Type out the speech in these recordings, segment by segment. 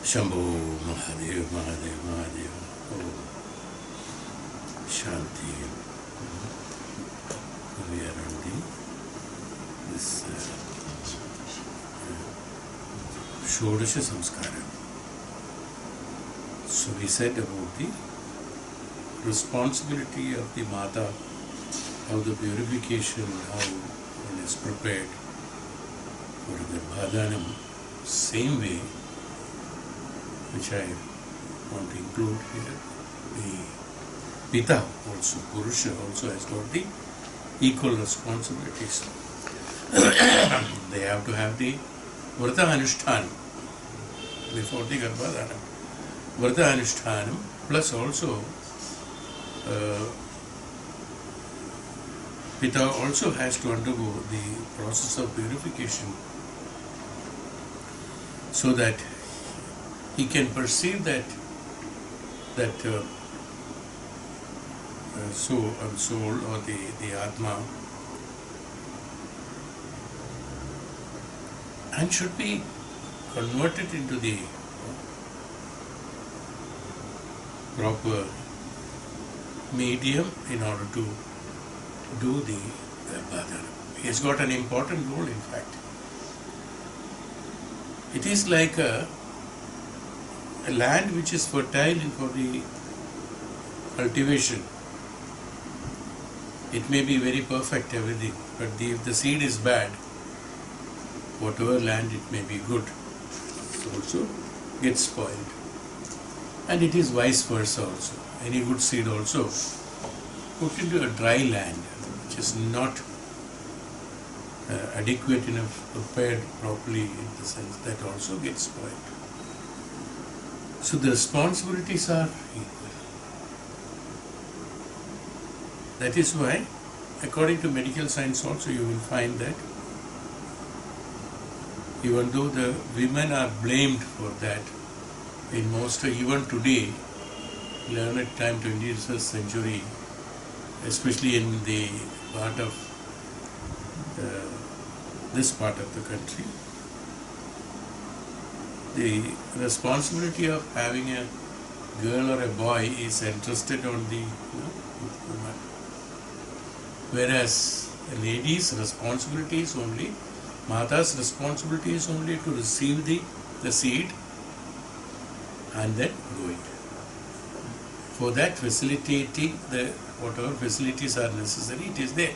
Shambho Mahadev, Mahadev, Mahadev. Oh, Shanti. We are on this Shodasha Samskara. So we said about the responsibility of the Mata, how the purification, how one is prepared for the Bhadanam, same way, which I want to include here, the Pita also, Purusha also has got the equal responsibilities. They have to have the Vrata Anushtanam before the Garbhadanam. Vrata Anushtanam plus also Pita also has to undergo the process of purification so that he can perceive that soul or the Atma, and should be converted into the proper medium in order to do the Garbhadanam. He has got an important role, in fact. It is like a land which is fertile for the cultivation. It may be very perfect, everything, but if the seed is bad, whatever land it may be good, it also gets spoiled. And it is vice versa also. Any good seed also put into a dry land, which is not adequate enough, prepared properly in the sense that also gets spoiled. So the responsibilities are equal. That is why, according to medical science also, you will find that even though the women are blamed for that, in most, even today, learned time, 20th century, especially in the part of this part of the country, the responsibility of having a girl or a boy is entrusted on the woman. Whereas a lady's responsibility is only, Mata's responsibility is only to receive the seed and then grow it. For that, facilitating whatever facilities are necessary, it is there.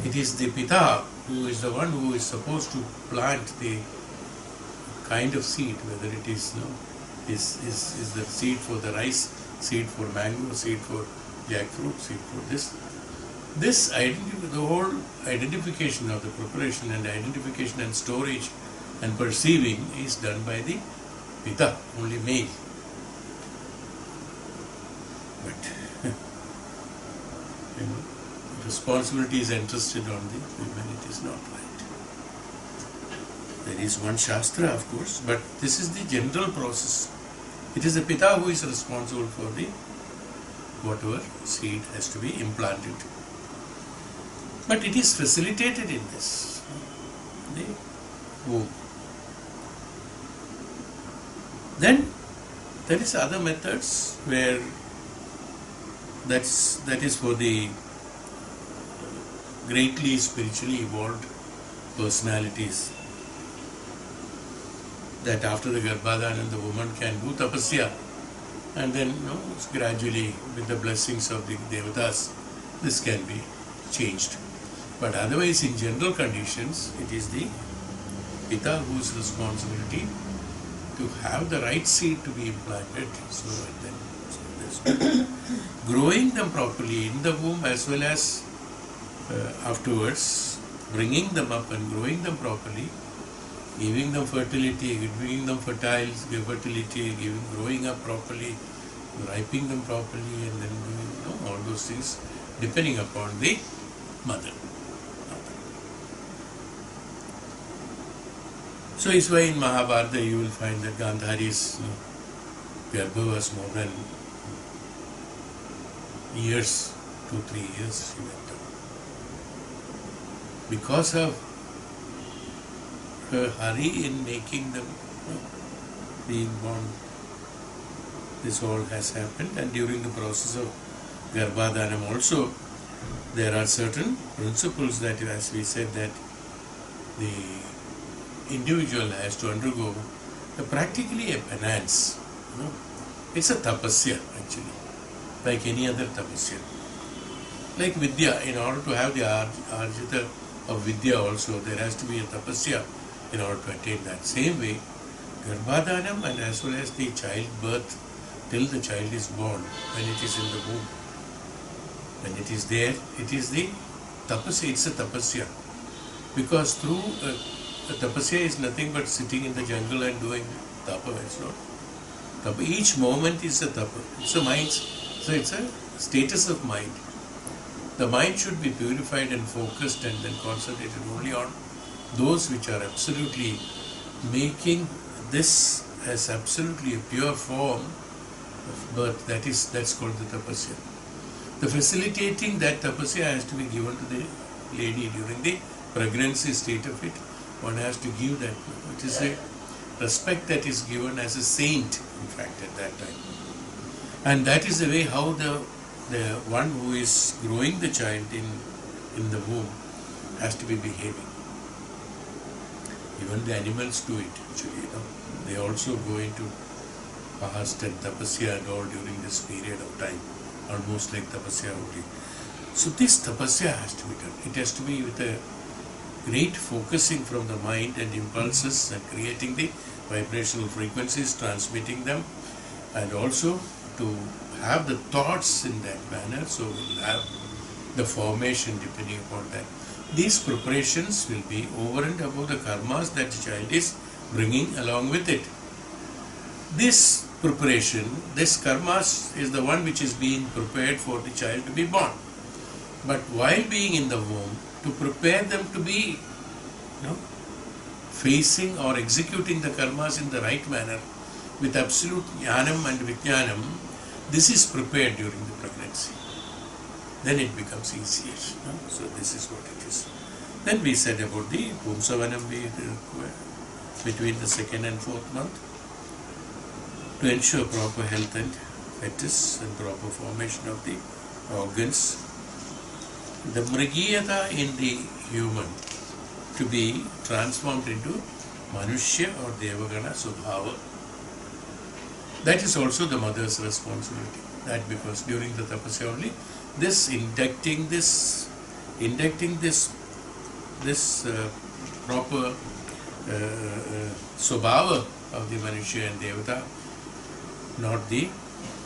It is the Pita who is the one who is supposed to plant the kind of seed, whether it is is the seed for the rice, seed for mango, seed for jackfruit, seed for this. This the whole identification of the preparation and identification and storage and perceiving is done by the Pita, only male. But responsibility is entrusted on the women, it is not right. There is one Shastra, of course, but this is the general process. It is the Pita who is responsible for the whatever seed has to be implanted. But it is facilitated in this, the womb. Then there is other methods where that is for the greatly spiritually evolved personalities, that after the Garbhadanam the woman can do tapasya, and then gradually with the blessings of the devatas this can be changed. But otherwise, in general conditions, it is the Pita whose responsibility to have the right seed to be implanted, so then growing them properly in the womb as well as afterwards, bringing them up and growing them properly, giving them fertility, giving them fertility, growing up properly, ripening them properly, and then doing all those things depending upon the mother. So it's why in Mahabharata you will find that Gandhari's Garbha was more than years, 2-3 years she went on. Because of her hurry in making them being born. This all has happened, and during the process of Garbhadanam also, there are certain principles that, as we said, that the individual has to undergo practically a penance. It's a tapasya actually, like any other tapasya. Like Vidya, in order to have the arjita of Vidya also, there has to be a tapasya in order to attain that. Same way, Garbhadanam and as well as the childbirth till the child is born, when it is in the womb, when it is there, it is the tapasya, it's a tapasya. Because through tapasya is nothing but sitting in the jungle and doing tapa, it's not. Tapa, each moment is a tapa. It's a mind, so it's a status of mind. The mind should be purified and focused and then concentrated only on those which are absolutely making this as absolutely a pure form of birth. That's called the tapasya. The facilitating that tapasya has to be given to the lady during the pregnancy state of it. One has to give that. It is a respect that is given as a saint, in fact, at that time. And that is the way how the one who is growing the child in the womb has to be behaving. Even the animals do it, actually, They also go into fast and tapasya and all during this period of time, almost like tapasya only. So this tapasya has to be done. It has to be with a great focusing from the mind and impulses and creating the vibrational frequencies, transmitting them, and also to have the thoughts in that manner, so we'll have the formation depending upon that. These preparations will be over and above the karmas that the child is bringing along with it. This preparation, this karmas is the one which is being prepared for the child to be born. But while being in the womb, to prepare them to be facing or executing the karmas in the right manner with absolute jnanam and vijnanam, this is prepared during the pregnancy. Then it becomes easier. So this is what it is. Then we said about the Pumsavanam between the second and fourth month to ensure proper health and fitness and proper formation of the organs. The Mrigiyata in the human to be transformed into Manushya or Devagana Subhava. That is also the mother's responsibility. That because during the tapasya only, this inducting this proper Subhava of the Manushya and Devata, not the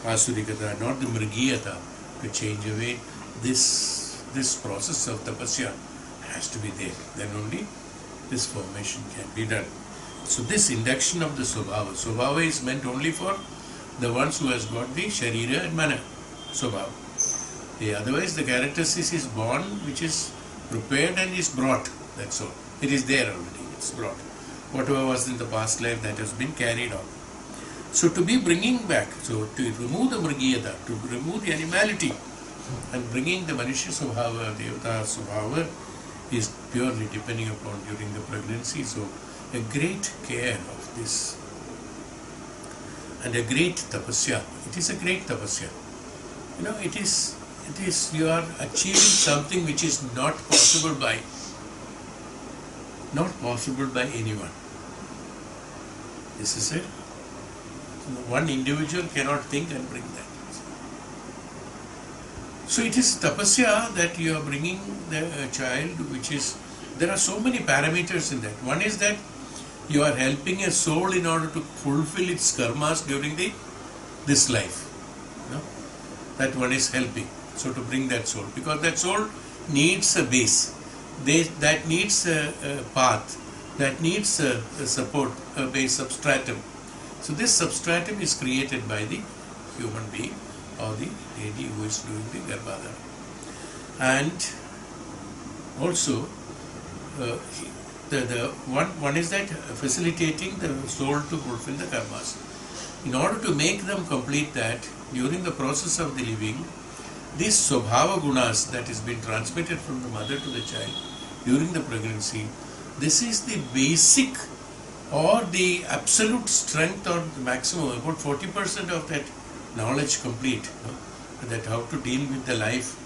Asurikata, not the Mrigiyata, to change away this process of tapasya has to be there. Then only this formation can be done. So this induction of the Swabhava is meant only for the ones who has got the Sharira and Mana Swabhava. Otherwise the characteristic is born, which is prepared and is brought. That's all. It is there already. It's brought. Whatever was in the past life, that has been carried on. So to be bringing back, so to remove the Mrigiyata, to remove the animality and bringing the Manushya Swabhava, Devata Swabhava is purely depending upon during the pregnancy. So a great care of this and a great tapasya. It is a great tapasya. It is you are achieving something which is not possible by anyone. This is it. One individual cannot think and bring that. So it is tapasya that you are bringing the child, which is, there are so many parameters in that. One is that you are helping a soul in order to fulfill its karmas during this life. That one is helping. So to bring that soul, because that soul needs a base, that needs a path, that needs a support, a base substratum. So this substratum is created by the human being or the lady who is doing the Garbhadana. And also the one is that facilitating the soul to fulfill the karmas. In order to make them complete that, during the process of the living, these Swabhava gunas that is being transmitted from the mother to the child during the pregnancy, this is the basic or the absolute strength or the maximum, about 40% of that knowledge complete, that how to deal with the life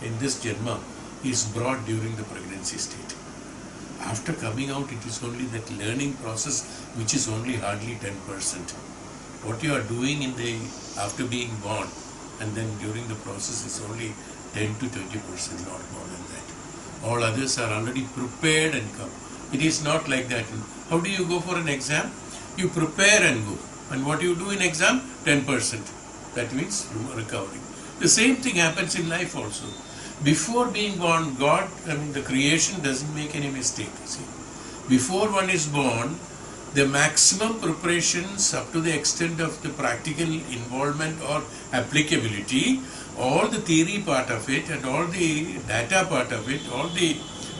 in this Janma is brought during the pregnancy state. After coming out, it is only that learning process which is only hardly 10%. What you are doing after being born and then during the process is only 10 to 20%, not more than that. All others are already prepared and come. It is not like that. How do you go for an exam? You prepare and go. And what you do in exam? 10%. That means recovering. The same thing happens in life also. Before being born, the creation doesn't make any mistake. See? Before one is born, the maximum preparations up to the extent of the practical involvement or applicability, all the theory part of it and all the data part of it, all the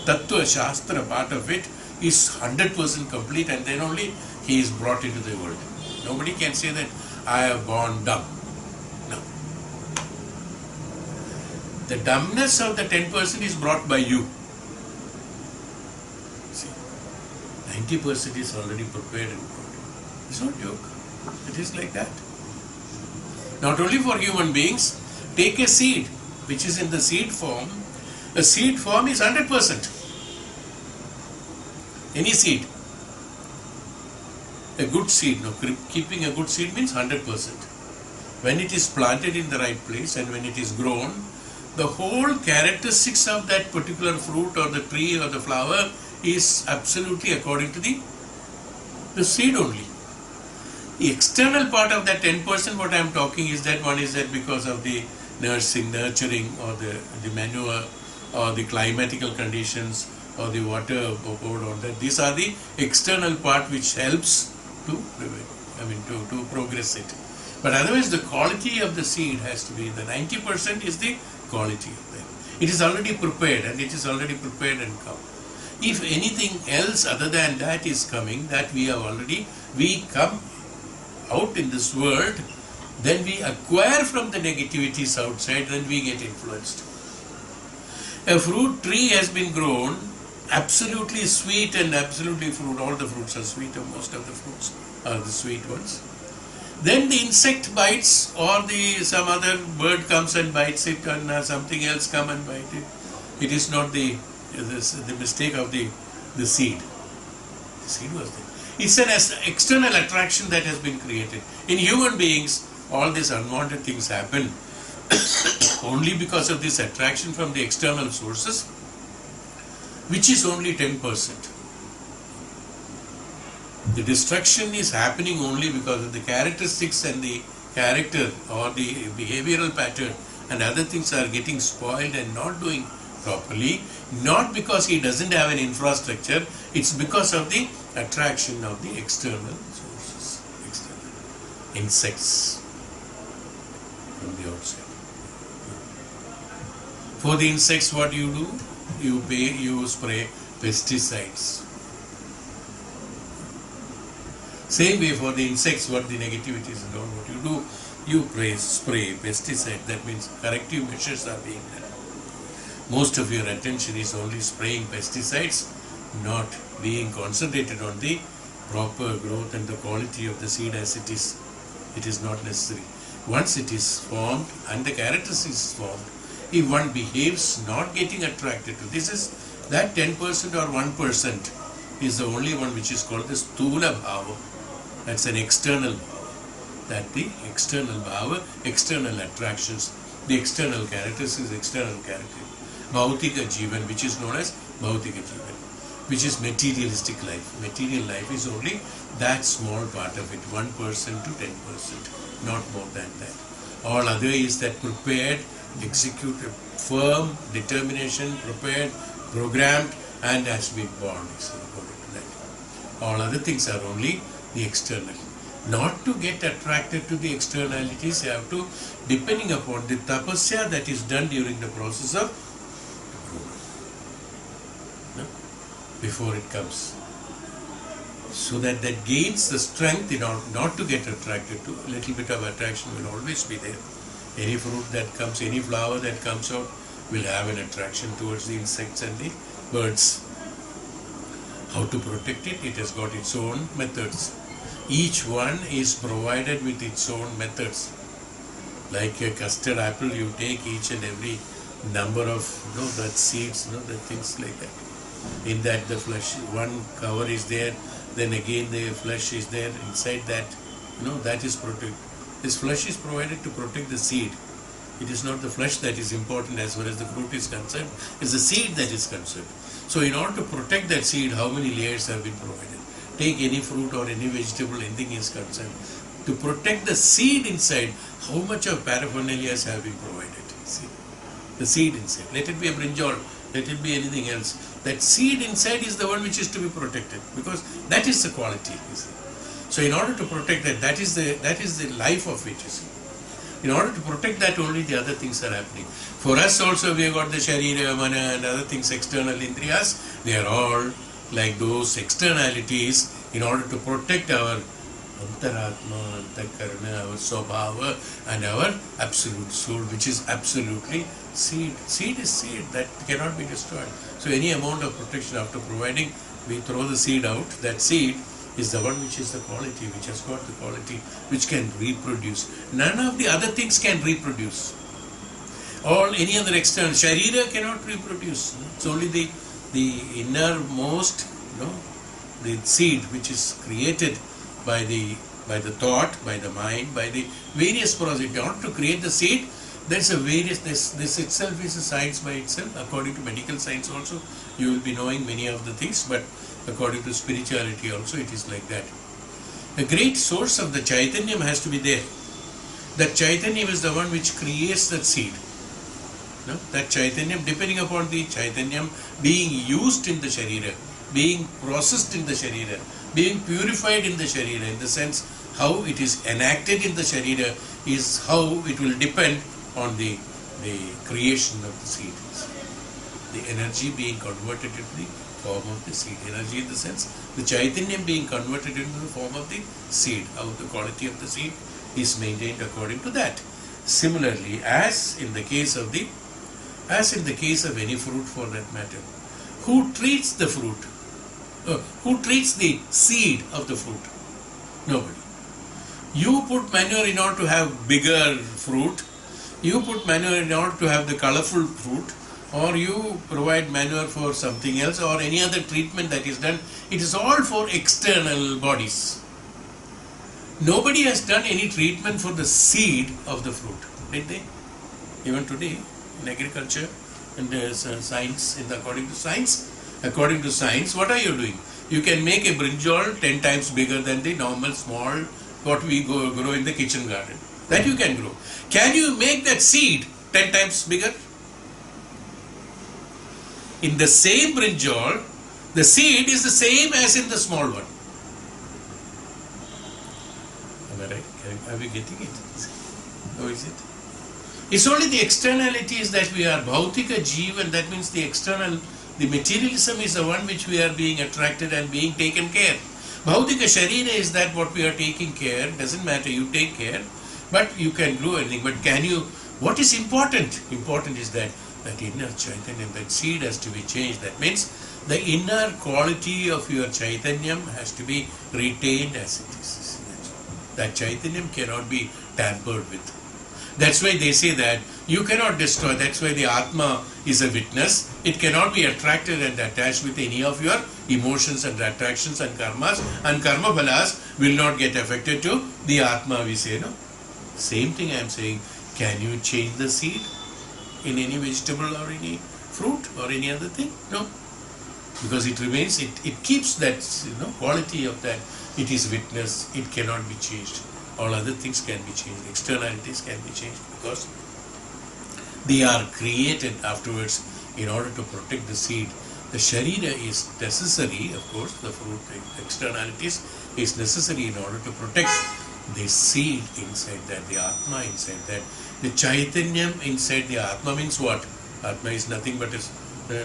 Tattva Shastra part of it is 100% complete, and then only he is brought into the world. Nobody can say that I have born dumb. No. The dumbness of the 10% is brought by you. See, 90% is already prepared and brought. It's not joke. It is like that. Not only for human beings, take a seed which is in the seed form. A seed form is 100%. Any seed. A good seed, keeping a good seed means 100%. When it is planted in the right place and when it is grown, the whole characteristics of that particular fruit or the tree or the flower is absolutely according to the seed only. The external part of that 10%, what I am talking is that one is that because of the nurturing or the manure or the climatical conditions or the water poured on that. These are the external part which helps to progress it. But otherwise the quality of the seed has to be, the 90% is the quality of that. It is already prepared and it is already prepared and come. If anything else other than that is coming, that we come out in this world, then we acquire from the negativities outside, then we get influenced. A fruit tree has been grown, absolutely sweet and absolutely fruit, all the fruits are sweet, or most of the fruits are the sweet ones. Then the insect bites, or some other bird comes and bites it, and something else come and bite it. It is not the mistake of the seed. The seed was there. It's an external attraction that has been created. In human beings, all these unwanted things happen only because of this attraction from the external sources, which is only 10%. The destruction is happening only because of the characteristics and the character or the behavioral pattern and other things are getting spoiled and not doing properly, not because he doesn't have an infrastructure, it's because of the attraction of the external sources, external insects from the outside. For the insects, what you do? You spray pesticides. Same way for the insects, what the negativity is done, what you do, you spray pesticide. That means corrective measures are being done. Most of your attention is only spraying pesticides, not being concentrated on the proper growth and the quality of the seed as it is. It is not necessary. Once it is formed and the characteristics is formed, if one behaves not getting attracted to this, is that 10% or 1% is the only one which is called the Sthula Bhava. That's an external bhava. That the external bhava, external attractions, the external characteristics, external character. Bhautika Jivan, which is known as Bhautika Jivan, which is materialistic life. Material life is only that small part of it, 1% to 10%, not more than that. All other is that prepared, executed, firm, determination, prepared, programmed, and has been born. All other things are only the external. Not to get attracted to the externalities, you have to, depending upon the tapasya that is done during the process of before it comes. So that gains the strength in order not to get attracted to. A little bit of attraction will always be there. Any fruit that comes, any flower that comes out will have an attraction towards the insects and the birds. How to protect it? It has got its own methods. Each one is provided with its own methods. Like a custard apple, you take each and every number of that seeds, the things like that. In that the flesh, one cover is there, then again the flesh is there. Inside that, that is protected. This flesh is provided to protect the seed. It is not the flesh that is important as far as the fruit is concerned. It's the seed that is concerned. So in order to protect that seed, how many layers have been provided? Take any fruit or any vegetable, anything is concerned. To protect the seed inside, how much of paraphernalia have been provided? See, the seed inside. Let it be a brinjal, let it be anything else. That seed inside is the one which is to be protected, because that is the quality. You see. So in order to protect that, that is the life of it. You see. In order to protect that, only the other things are happening. For us also, we have got the sharira, mana and other things, external indriyas. They are all like those externalities in order to protect our antaratma, antakarana, our swabhava and our absolute soul, which is absolutely seed. Seed is seed that cannot be destroyed. So any amount of protection after providing, we throw the seed out. That seed is the one which is the quality, which has got the quality, which can reproduce. None of the other things can reproduce. All any other external sharira cannot reproduce. It's only the innermost, the seed which is created by the thought, by the mind, by the various process. In order to create the seed, there's a various. This itself is a science by itself. According to medical science, also you will be knowing many of the things, but according to spirituality also it is like that. A great source of the Chaitanyam has to be there. That Chaitanyam is the one which creates that seed. That Chaitanyam, depending upon the Chaitanyam being used in the Sharira, being processed in the Sharira, being purified in the Sharira, in the sense how it is enacted in the Sharira is how it will depend on the creation of the seed. The energy being converted into the form of the seed. Energy in the sense, the Chaitanyam being converted into the form of the seed. How the quality of the seed is maintained according to that. Similarly, as in the case of any fruit for that matter, who treats the fruit? Who treats the seed of the fruit? Nobody. You put manure in order to have bigger fruit. You put manure in order to have the colorful fruit, or you provide manure for something else, or any other treatment that is done. It is all for external bodies. Nobody has done any treatment for the seed of the fruit, did they? Even today, in agriculture and science, according to science, what are you doing? You can make a brinjal 10 times bigger than the normal small what we grow in the kitchen garden. That you can grow. Can you make that seed 10 times bigger? In the same brinjal, the seed is the same as in the small one. Am I right? Are we getting it? How is it? It's only the externalities that we are bhautika jivan, that means the external, the materialism is the one which we are being attracted and being taken care. Bhautika sharira is that what we are taking care, doesn't matter, you take care, but you can do anything. But can you, what is important? Important is that inner Chaitanyam, that seed has to be changed. That means the inner quality of your Chaitanyam has to be retained as it is. That Chaitanyam cannot be tampered with. That's why they say that you cannot destroy. That's why the Atma is a witness. It cannot be attracted and attached with any of your emotions and attractions and karmas. And karma balas will not get affected to the Atma, we say, no? Same thing I am saying. Can you change the seed in any vegetable or any fruit or any other thing? No. Because it remains, it keeps that quality of that. It is witness. It cannot be changed. All other things can be changed. Externalities can be changed because they are created afterwards in order to protect the seed. The sharira is necessary, of course, the fruit, the externalities is necessary in order to protect the seed inside that, the Atma inside that. The Chaitanyam inside the Atma means what? Atma is nothing but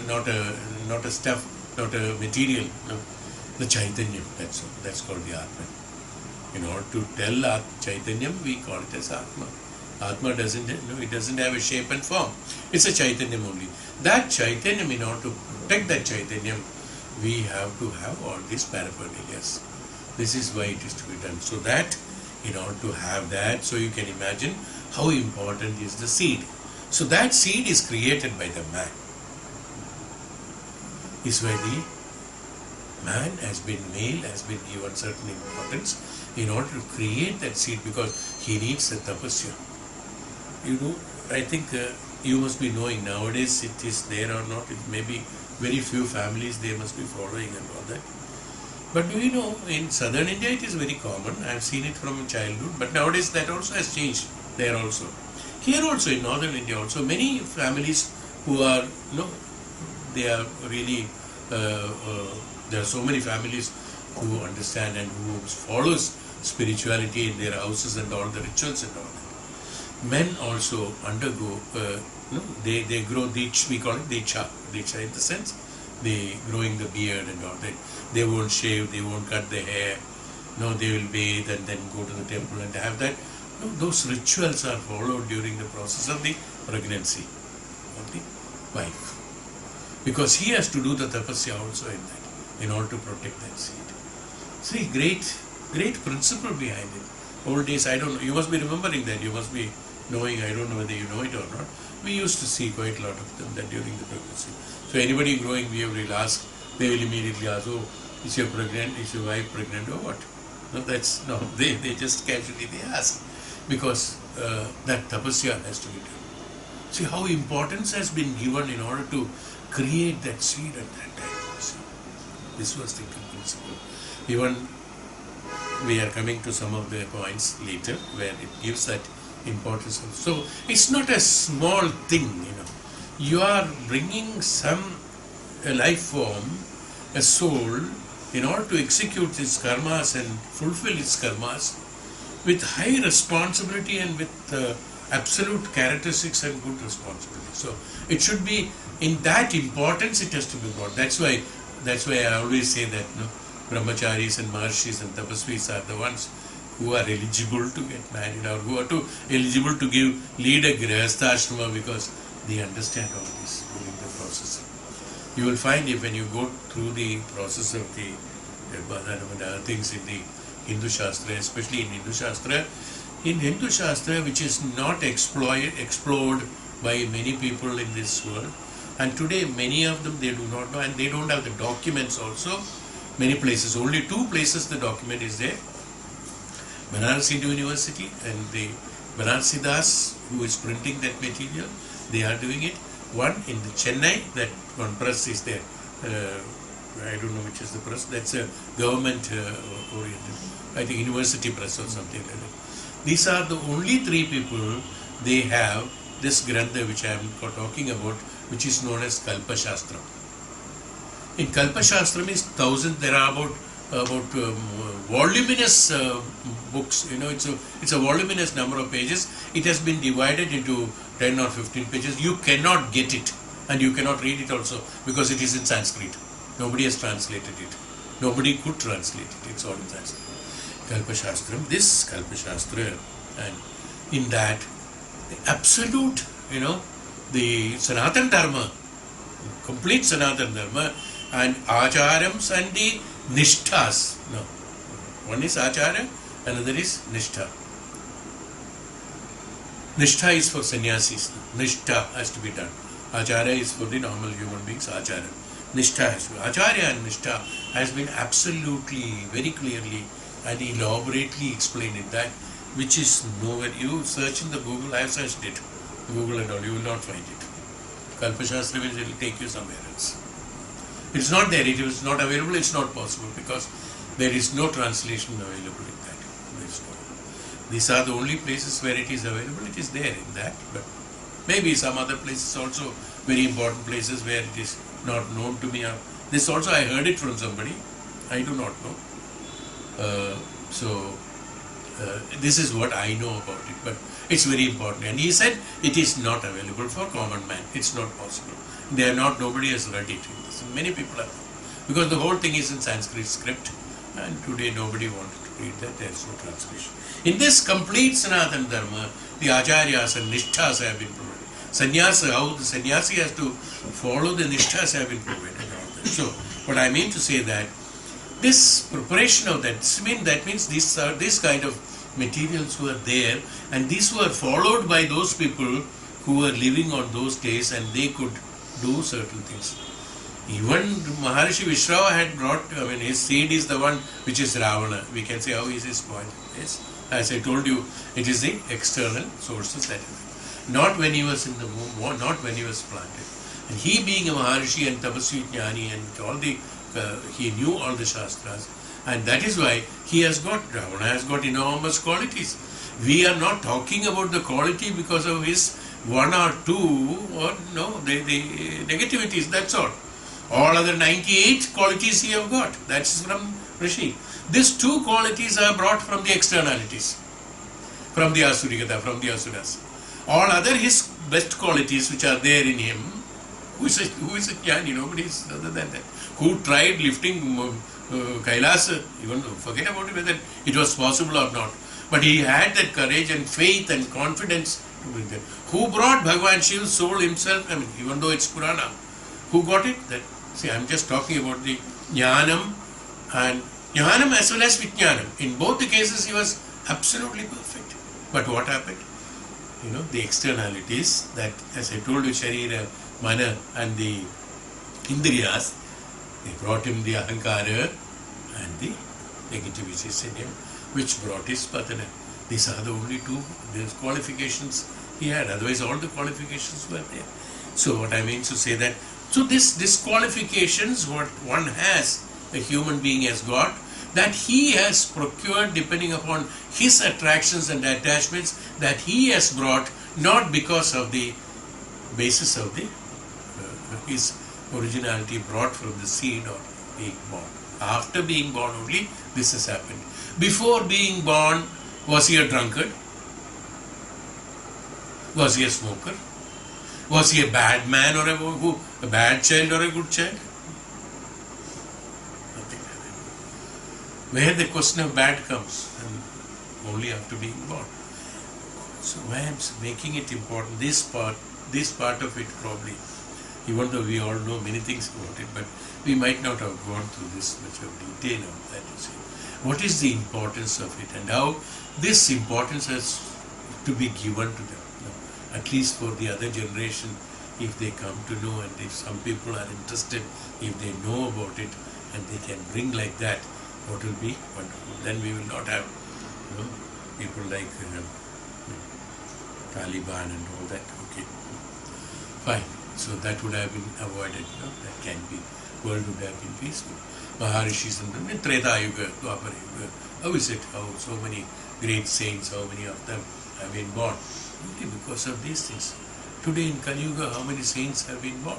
not a stuff, not a material. No. The Chaitanyam, that's called the Atma. In order to tell Chaitanyam, we call it as Atma. Atma doesn't have a shape and form. It's a Chaitanyam only. That Chaitanyam, in order to protect that Chaitanyam, we have to have all these paraphernalias. This is why it is to be done. So that, in order to have that, so you can imagine how important is the seed. So that seed is created by the man. Is why the man has been male, has been given certain importance in order to create that seed, because he needs a tapasya. You know, I think you must be knowing nowadays it is there or not. It may be very few families they must be following and all that. But do you know, in southern India it is very common. I have seen it from childhood. But nowadays that also has changed there also. Here also in northern India also, many families who are, they are really, there are so many families who understand and who follows spirituality in their houses and all the rituals and all that. Men also undergo, they grow diksha, we call it diksha in the sense, they growing the beard and all that. They won't shave, they won't cut the hair, they will bathe and then go to the temple and have that. Those rituals are followed during the process of the pregnancy of the wife. Because he has to do the tapasya also in that, in order to protect that seed. See, great principle behind it. Old days, I don't know, you must be remembering that, you must be knowing, I don't know whether you know it or not. We used to see quite a lot of them that during the pregnancy. So anybody growing beard will ask, they will immediately ask, oh, is your wife pregnant or what? No, they just casually they ask. Because that tapasya has to be done. See how importance has been given in order to create that seed at that time. See, this was the principle. Even we are coming to some of the points later where it gives that importance. So it's not a small thing, You are bringing a life form, a soul, in order to execute its karmas and fulfill its karmas with high responsibility and with absolute characteristics and good responsibility. So it should be in that importance it has to be brought. That's why I always say that brahmacharis and maharshis and tapasvis are the ones who are eligible to get married or who are eligible to lead a grihastha ashrama, because they understand all this during the process. You will find when you go through the process of the other things in the Hindu Shastra, especially in Hindu Shastra, which is not explored by many people in this world, and today many of them they do not know, and they don't have the documents also. Many places, only 2 places the document is there. Banaras Hindu University and the Banarsi Das, who is printing that material, they are doing it. One in the Chennai, that one press is there. I don't know which is the press. That's a government oriented. I think university press or something like that. These are the only 3 people they have this grantha which I am talking about, which is known as Kalpa Shastram. In Kalpa Shastram is 1000. There are about voluminous books. It's a voluminous number of pages. It has been divided into 10 or 15 pages. You cannot get it, and you cannot read it also, because it is in Sanskrit. Nobody has translated it. Nobody could translate it. It's all in Sanskrit. Kalpa Shastram. This Kalpa Shastra, and in that, the absolute, the Sanatana Dharma, complete Sanatana Dharma, and Acharams and the Nishthas. No. One is Acharya, another is Nishtha. Nishtha is for sannyasis. Nishtha has to be done. Acharya is for the normal human beings. Acharya. Nishtha has to be. Acharya and Nishtha has been absolutely, very clearly and elaborately explained in that, which is nowhere. You search in the Google, I have searched it. Google and all, you will not find it. Kalpashastra will take you somewhere else. It's not there, it is not available, it's not possible, because there is no translation available in that. These are the only places where it is available, it is there in that, but maybe some other places also, very important places where it is not known to me. This also I heard it from somebody, I do not know. This is what I know about it, but it's very important. And he said it is not available for common man, it's not possible. Nobody has read it. Many people have, because the whole thing is in Sanskrit script, and today nobody wanted to read that, there is no translation. In this complete Sanatana Dharma, the Acharyas and Nishthas have been provided. Sannyasa, how the sannyasi has to follow the Nishthas have been provided. So, What I mean to say that this preparation of that means these are this kind of materials were there, and these were followed by those people who were living on those days, and they could do certain things. Even Maharishi Vishrava had brought, his seed is the one which is Ravana. We can say, how is his point? Yes. As I told you, it is the external sources that is. Not when he was in the womb, not when he was planted. And he being a Maharishi and Tapasvi Jnani and all the, he knew all the Shastras. And that is why he has got, Ravana has got enormous qualities. We are not talking about the quality because of his one or two, or no, the negativities, that's all. All other 98 qualities he have got. That's from Rishi. These two qualities are brought from the externalities, from the Asurigata, from the Asuras. All other his best qualities which are there in him, who is a Jnani, nobody is other than that. Who tried lifting Kailasa, even forget about it whether it was possible or not. But he had that courage and faith and confidence to bring that. Who brought Bhagavan Shiva's soul himself, even though it's Purana, who got it? That, see, I'm just talking about the Jnanam and Jnanam as well as Vijnanam. In both the cases he was absolutely perfect. But what happened? The externalities that, as I told you, Sharira, Mana and the Indriyas, they brought him the Ahankara and the negativities in him, which brought his Patana. These are the only two qualifications he had. Otherwise, all the qualifications were there. So, what I mean to say that, so this disqualifications, what one has, a human being has got, that he has procured depending upon his attractions and attachments that he has brought, not because of the basis of the his originality brought from the seed or being born. After being born only, this has happened. Before being born, was he a drunkard? Was he a smoker? Was he a bad man or a bad child or a good child? Nothing like that. Where the question of bad comes, and only after being born. So I am making it important, this part of it probably, even though we all know many things about it, but we might not have gone through this much of detail of that, you see. What is the importance of it, and how this importance has to be given to them, at least for the other generation, if they come to know, and if some people are interested, if they know about it and they can bring like that, what will be wonderful. Then we will not have people like Taliban and all that. Okay, fine. So that would have been avoided. That can be. World would have been peaceful. Maharishis and Treta Yuga, Dwapara Yuga. How is it? How so many great saints, how many of them have been born? Only because of these things. Today in Kali Yuga, how many saints have been born?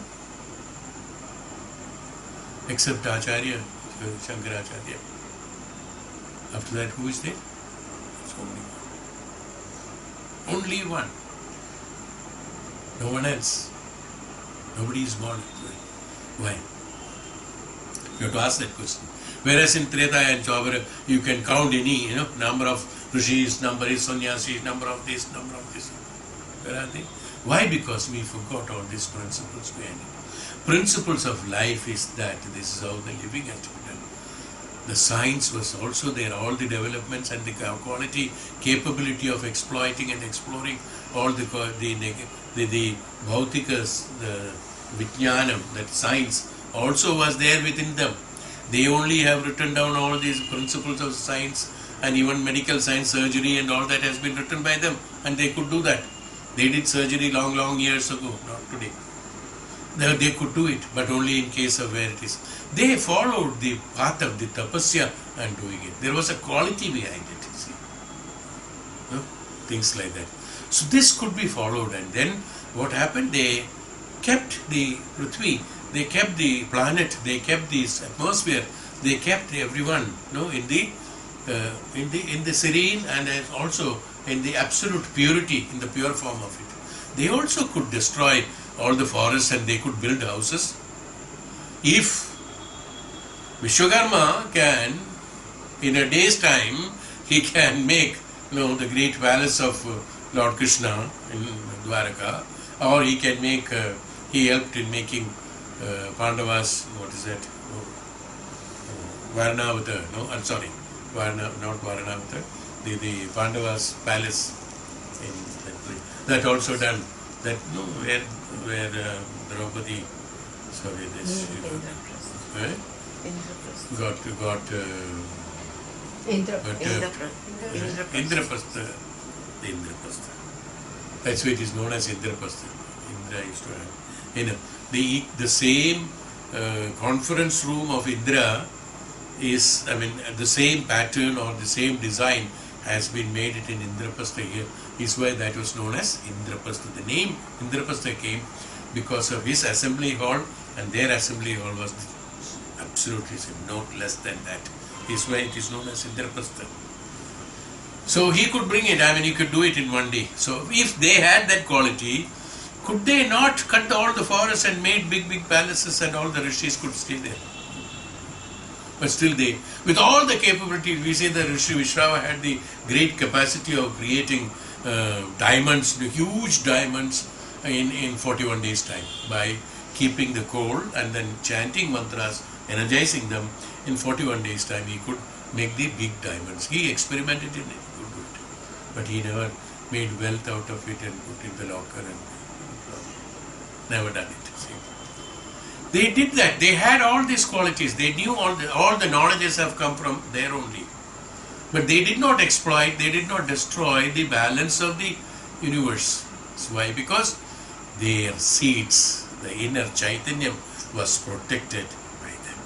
Except Acharya, Shankaracharya. After that, who is there? It's only one. Only one. No one else. Nobody is born. Why? You have to ask that question. Whereas in Treta and Dwapara, you can count any number of rishis, number of sannyasis, number of this, number of this. Where are they? Why? Because we forgot all these principles behind it. Principles of life is that this is how the living has to be done. The science was also there, all the developments and the quality, capability of exploiting and exploring all the bhautikas, the vijnanam, that science also was there within them. They only have written down all these principles of science, and even medical science, surgery and all that has been written by them, and they could do that. They did surgery long years ago, not today. They could do it, but only in case of where it is. They followed the path of the tapasya and doing it. There was a quality behind it, you see. Things like that. So this could be followed, and then what happened? They kept the Prithvi, they kept the planet, they kept this atmosphere, they kept everyone, in the serene and also in the absolute purity, in the pure form of it. They also could destroy all the forests and they could build houses. If Vishwakarma can, in a day's time, he can make the great palace of Lord Krishna in Dwaraka, or he can make, he helped in making Pandavas, what is that? Varanavata, no, I'm sorry, not Varanavata, the Pandavas' palace in that place. That also done. That no, where Draupadi, sorry, this got Indraprastha. Indraprastha. That's why it is known as Indraprastha. Indra used to have, the same conference room of Indra is, the same pattern or the same design has been made it in Indraprastha here. Is why that was known as Indraprastha. The name Indraprastha came because of his assembly hall, and their assembly hall was absolutely same, not less than that. Is why it is known as Indraprastha. So he could bring it, he could do it in one day. So if they had that quality, could they not cut all the forests and made big palaces and all the rishis could stay there? But still they, with all the capability, we say that Rishi Vishrava had the great capacity of creating diamonds, the huge diamonds in 41 days time by keeping the coal and then chanting mantras, energizing them. In 41 days time he could make the big diamonds. He experimented in it, he could do it. But he never made wealth out of it and put in the locker and never done it. See? They did that. They had all these qualities. They knew all the knowledges have come from there only. But they did not exploit, they did not destroy the balance of the universe. That's why? Because their seeds, the inner Chaitanyam was protected by them.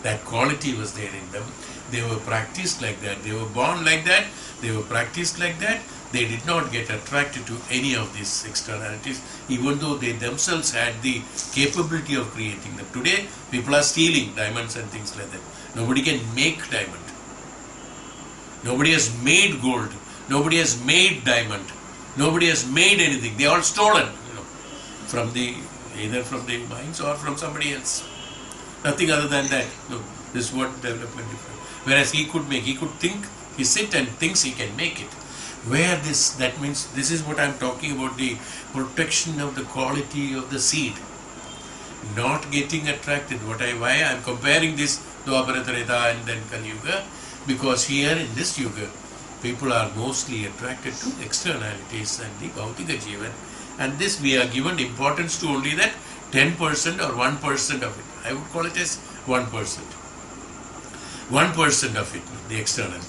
That quality was there in them. They were practiced like that. They were born like that. They were practiced like that. They did not get attracted to any of these externalities, even though they themselves had the capability of creating them. Today, people are stealing diamonds and things like that. Nobody can make diamond. Nobody has made gold. Nobody has made diamond. Nobody has made anything. They are all stolen, from either from the mines or from somebody else. Nothing other than that. No, this is what development different. Whereas he could make, he could think, he sit and thinks he can make it. That means this is what I am talking about, the protection of the quality of the seed. Not getting attracted. Why I am comparing this Dwapara Treta and then Kali Yuga, because here in this Yuga, people are mostly attracted to externalities and the Bhautika Jivan. And this we are given importance to only that 10% or 1% of it. I would call it as 1%. 1% of it, the external.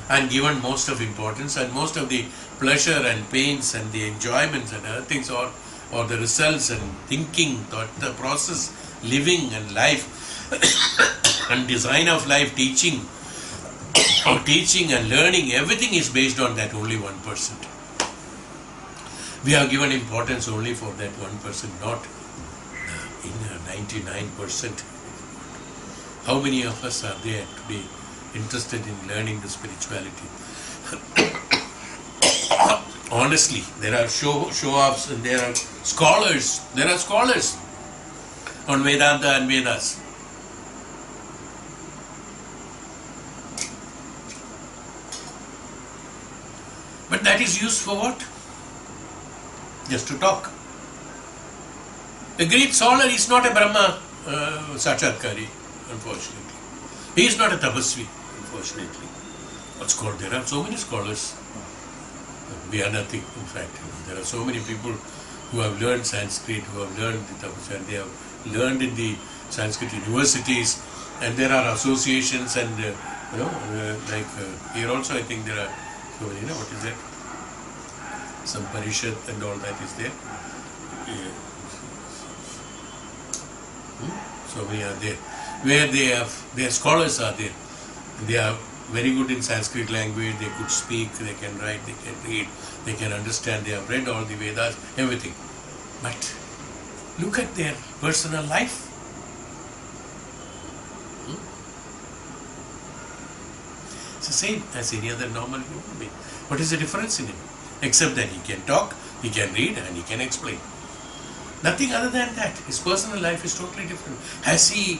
And given most of importance and most of the pleasure and pains and the enjoyments and other things, or the results and thinking, the process, living and life and design of life, teaching and learning, everything is based on that only 1%. We are given importance only for that 1%, not in 99%. How many of us are there today interested in learning the spirituality? Honestly, there are show-offs and there are scholars. There are scholars on Vedanta and Vedas. But that is used for what? Just to talk. A great scholar is not a Brahma Sakshatkari, unfortunately. He is not a Tapasvi, unfortunately. What's called? There are so many scholars. We are nothing, in fact. There are so many people who have learned Sanskrit, who have learned the Tapasvi, and they have learned in the Sanskrit universities, and there are associations and, here also I think there are so many, what is that? Some Parishad and all that is there. So we are there. Where their scholars are there. They are very good in Sanskrit language, they could speak, they can write, they can read, they can understand, they have read all the Vedas, everything. But look at their personal life. It's the same as any other normal human being. What is the difference in him? Except that he can talk, he can read, and he can explain. Nothing other than that. His personal life is totally different. Has he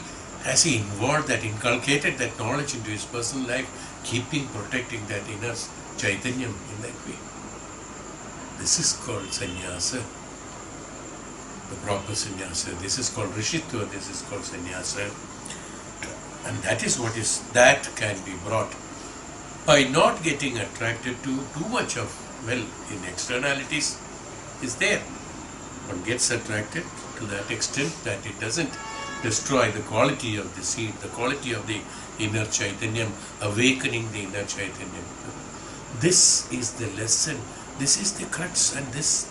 involved that, inculcated that knowledge into his personal life, protecting that inner Chaitanyam in that way? This is called sannyasa, the proper sannyasa. This is called rishitva, this is called sannyasa. And that can be brought by not getting attracted to too much of, in externalities is there. One gets attracted to that extent that it doesn't destroy the quality of the seed, the quality of the inner Chaitanyam, awakening the inner Chaitanyam. This is the lesson, this is the crux, and this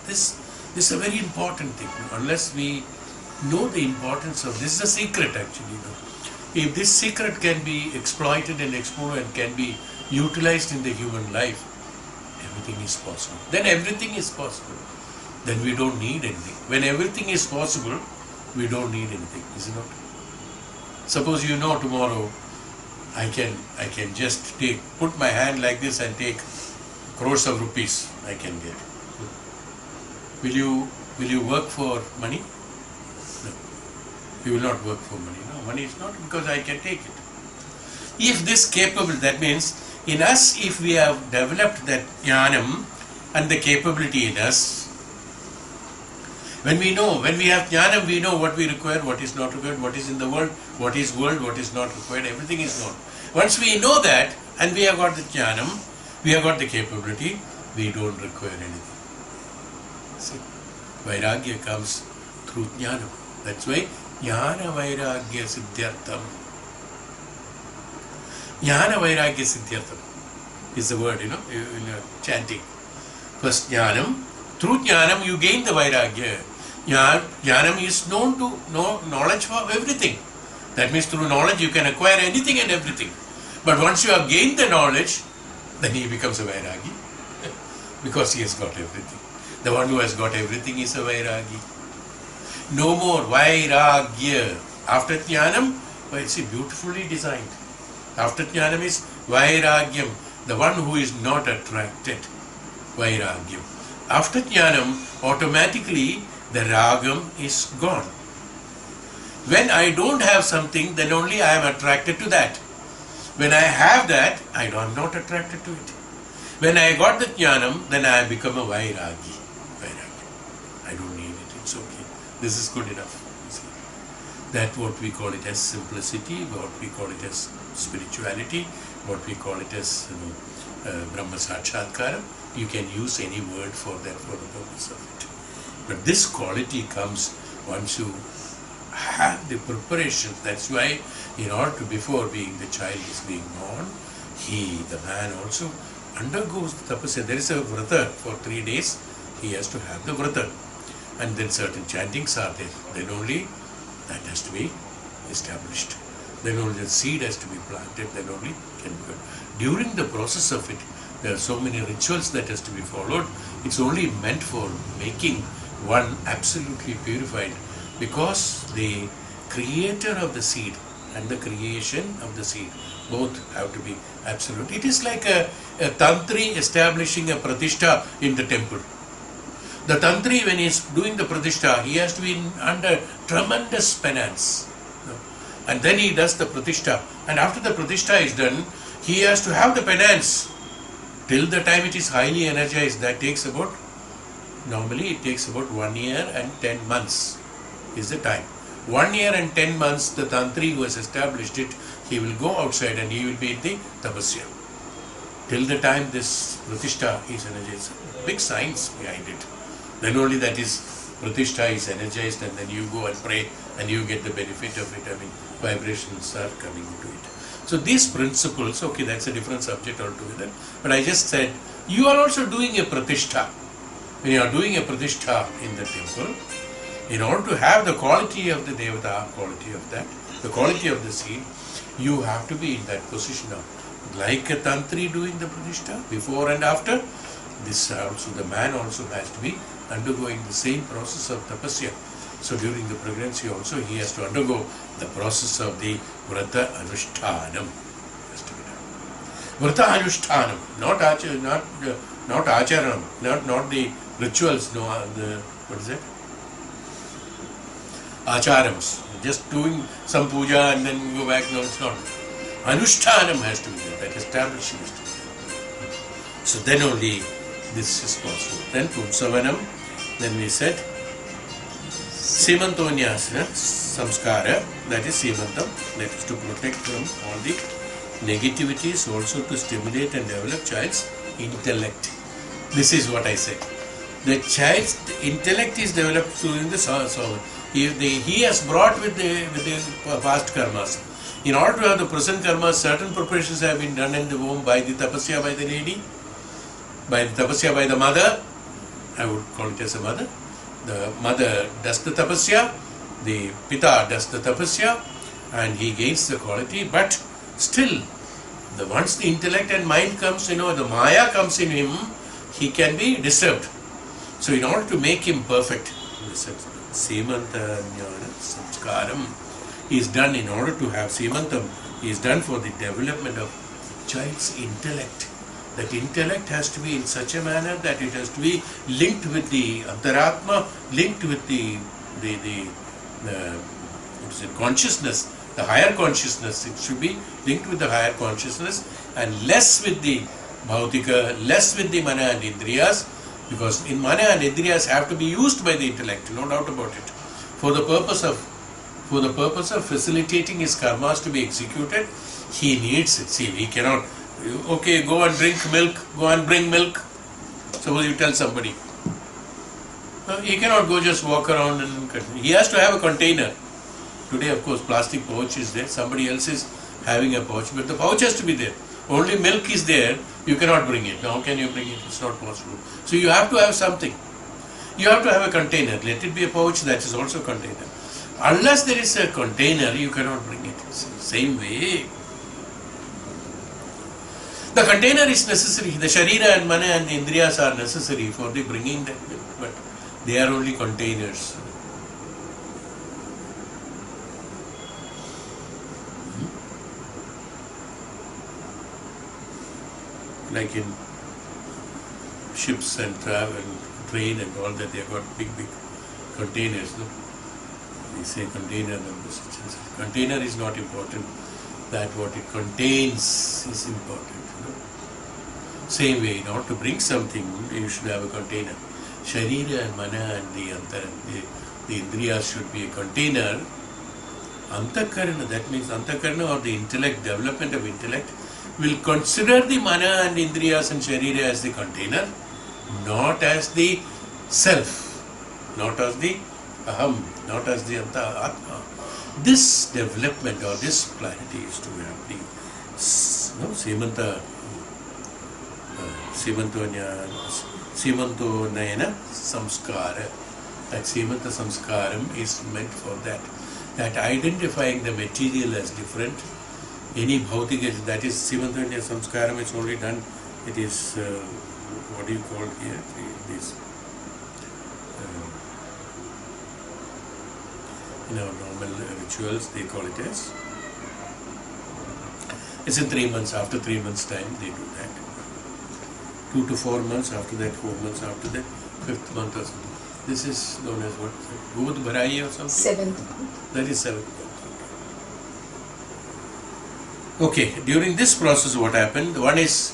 is a very important thing. Unless we know the importance of this, is a secret actually. If this secret can be exploited and explored and can be utilized in the human life, everything is possible. Then everything is possible. Then we don't need anything. When everything is possible, we don't need anything, is it not? Suppose tomorrow I can just put my hand like this and take crores of rupees I can get. Will you work for money? No. You will not work for money. No, money is not, because I can take it. If this capable, that means in us, if we have developed that jnanam and the capability in us, when we have jnanam, we know what we require, what is not required, what is in the world, what is not required, everything is known. Once we know that, and we have got the jnanam, we have got the capability, we don't require anything. See, Vairagya comes through jnanam. That's why jnana vairagya siddhyartham. Jnana vairagya siddhyartham is the word, in chanting. First jnanam. Through jnanam you gain the vairagya. Jnanam is known to know knowledge of everything. That means through knowledge you can acquire anything and everything. But once you have gained the knowledge, then he becomes a vairagi. Because he has got everything. The one who has got everything is a vairagi. No more vairagya. After jnanam, it's beautifully designed. After jnanam is vairagyam, the one who is not attracted. Vairagyam. After jnanam, automatically the ragam is gone. When I don't have something, then only I am attracted to that. When I have that, I am not attracted to it. When I got the jnanam, then I become a vairagi. I don't need it, it's okay. This is good enough. That's what we call it as simplicity, what we call it as spirituality, what we call it as Brahma Sakshatkara. You can use any word for that, for the purpose of it. But this quality comes once you have the preparation. That's why, before the child is being born, the man also undergoes the tapasya. There is a vrata for 3 days. He has to have the vrata. And then certain chantings are there. Then only that has to be established. Then only the seed has to be planted. Then only can be. During the process of it, there are so many rituals that has to be followed. It's only meant for making one absolutely purified, because the creator of the seed and the creation of the seed both have to be absolute. It is like a tantri establishing a pratishtha in the temple. The tantri, when he is doing the pratishtha, he has to be under tremendous penance. And then he does the pratishtha. And after the pratishtha is done, he has to have the penance. Till the time it is highly energized, normally it takes about 1 year and 10 months is the time. 1 year and 10 months, the tantri who has established it, he will go outside and he will be in the tapasya. Till the time this pratishtha is energized. Big science behind it. Then only that is, pratishtha is energized, and then you go and pray and you get the benefit of it. Vibrations are coming into it. So these principles, okay, that's a different subject altogether. But I just said, you are also doing a pratishtha. When you are doing a pratishtha in the temple, in order to have the quality of the devata, quality of that, the quality of the seed, you have to be in that position of, like a tantri doing the pratishtha, before and after, this also, the man also has to be undergoing the same process of tapasya. So during the pregnancy also, he has to undergo the process of the vrata anushtanam. Has to be done. Vrata anushtanam, not acharanam, not the rituals, no, what is it? Acharams, just doing some puja and then go back, no, it's not. Anushtanam has to be there, that establishing has to be there. So then only this is possible. Then Pumsavanam, then we said Simantonyasana samskara, that is Simantam, that is to protect from all the negativities, also to stimulate and develop child's intellect. This is what I said. The child's intellect is developed through the soul. He has brought with the past karmas. In order to have the present karmas, certain preparations have been done in the womb by the tapasya by the lady, by the tapasya by the mother. I would call it as a mother. The mother does the tapasya, the pita does the tapasya, and he gains the quality. But still, once the intellect and mind comes, the maya comes in him, he can be disturbed. So in order to make him perfect, Semanta Jnana Samskaram is done in order to have Semantam, is done for the development of child's intellect. That intellect has to be in such a manner that it has to be linked with the Antaratma, linked with the consciousness, the higher consciousness. It should be linked with the higher consciousness and less with the Bhautika, less with the Mana and Indriyas, because in Mana and Indriyas have to be used by the intellect, no doubt about it, for the purpose of facilitating his karmas to be executed. He needs it. See, he cannot, okay, go and drink milk, go and bring milk. Suppose you tell somebody. He cannot go just walk around and he has to have a container. Today, of course, plastic pouch is there. Somebody else is having a pouch, but the pouch has to be there. Only milk is there. You cannot bring it. How can you bring it? It's not possible. So you have to have something. You have to have a container. Let it be a pouch, that is also a container. Unless there is a container, you cannot bring it. Same way. The container is necessary. The Sharira and Mana and the Indriyas are necessary for the bringing that milk, but they are only containers. Like in ships and travel, train and all that, they have got big containers. No? They say container numbers. Container is not important. That what it contains is important. Same way, in order to bring something, you should have a container. Sharira and Mana and the Indriyas should be a container. Antakarana, that means Antakarana or the intellect, development of intellect, will consider the Mana and Indriyas and Sharira as the container, not as the self, not as the Aham, not as the Atma. This development or this clarity is to have the Simantonayana Samskara. That Simanta Samskaram is meant for that. That identifying the material as different. Any Bhautika, that is Simantonayana Samskaram is only done, it is, what do you call here? This. In our normal rituals, they call it as. It's in 3 months. After 3 months' time, they do that. 2 to 4 months. After that, 4 months. After that, 5th month or something. This is known as what? Gud Bharai or something? 7th month. That is 7th month. Okay. During this process, what happened? One is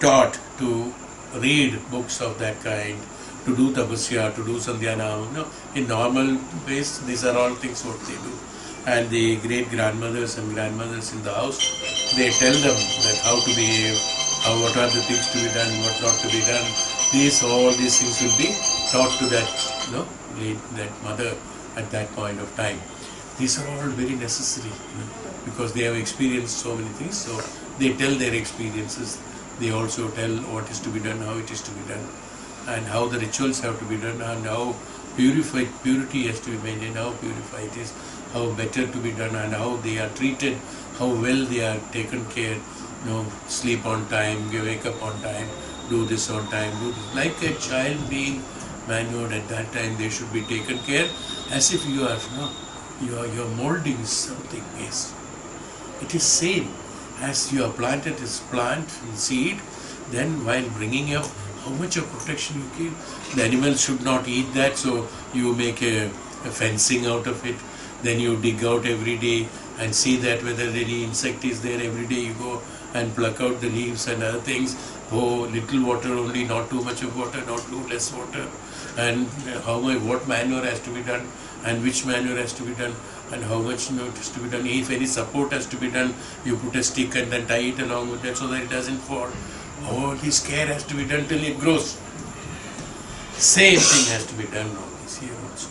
taught to read books of that kind, to do tapasya, to do sandhyanam. No, in normal ways, these are all things what they do. And the great grandmothers and grandmothers in the house, they tell them that how to behave, what are the things to be done, what not to be done. All these things will be taught to that mother at that point of time. These are all very necessary, because they have experienced so many things. So they tell their experiences. They also tell what is to be done, how it is to be done, and how the rituals have to be done, and how purity has to be maintained, how purified it is, how better to be done, and how they are treated, how well they are taken care. Sleep on time, wake up on time, do this on time, do this. Like a child being manured at that time, they should be taken care as if you are molding something. Yes, it is same as you have planted this plant and seed. Then while bringing up, how much of protection you give. The animals should not eat that, so you make a fencing out of it. Then you dig out every day and see that whether any insect is there. Every day you go and pluck out the leaves and other things. Little water only, not too much of water, not too less water. And what manure has to be done. and which manure has to be done, and how much has to be done. If any support has to be done, you put a stick and then tie it along with that so that it doesn't fall. All this care has to be done till it grows. Same thing has to be done now here also.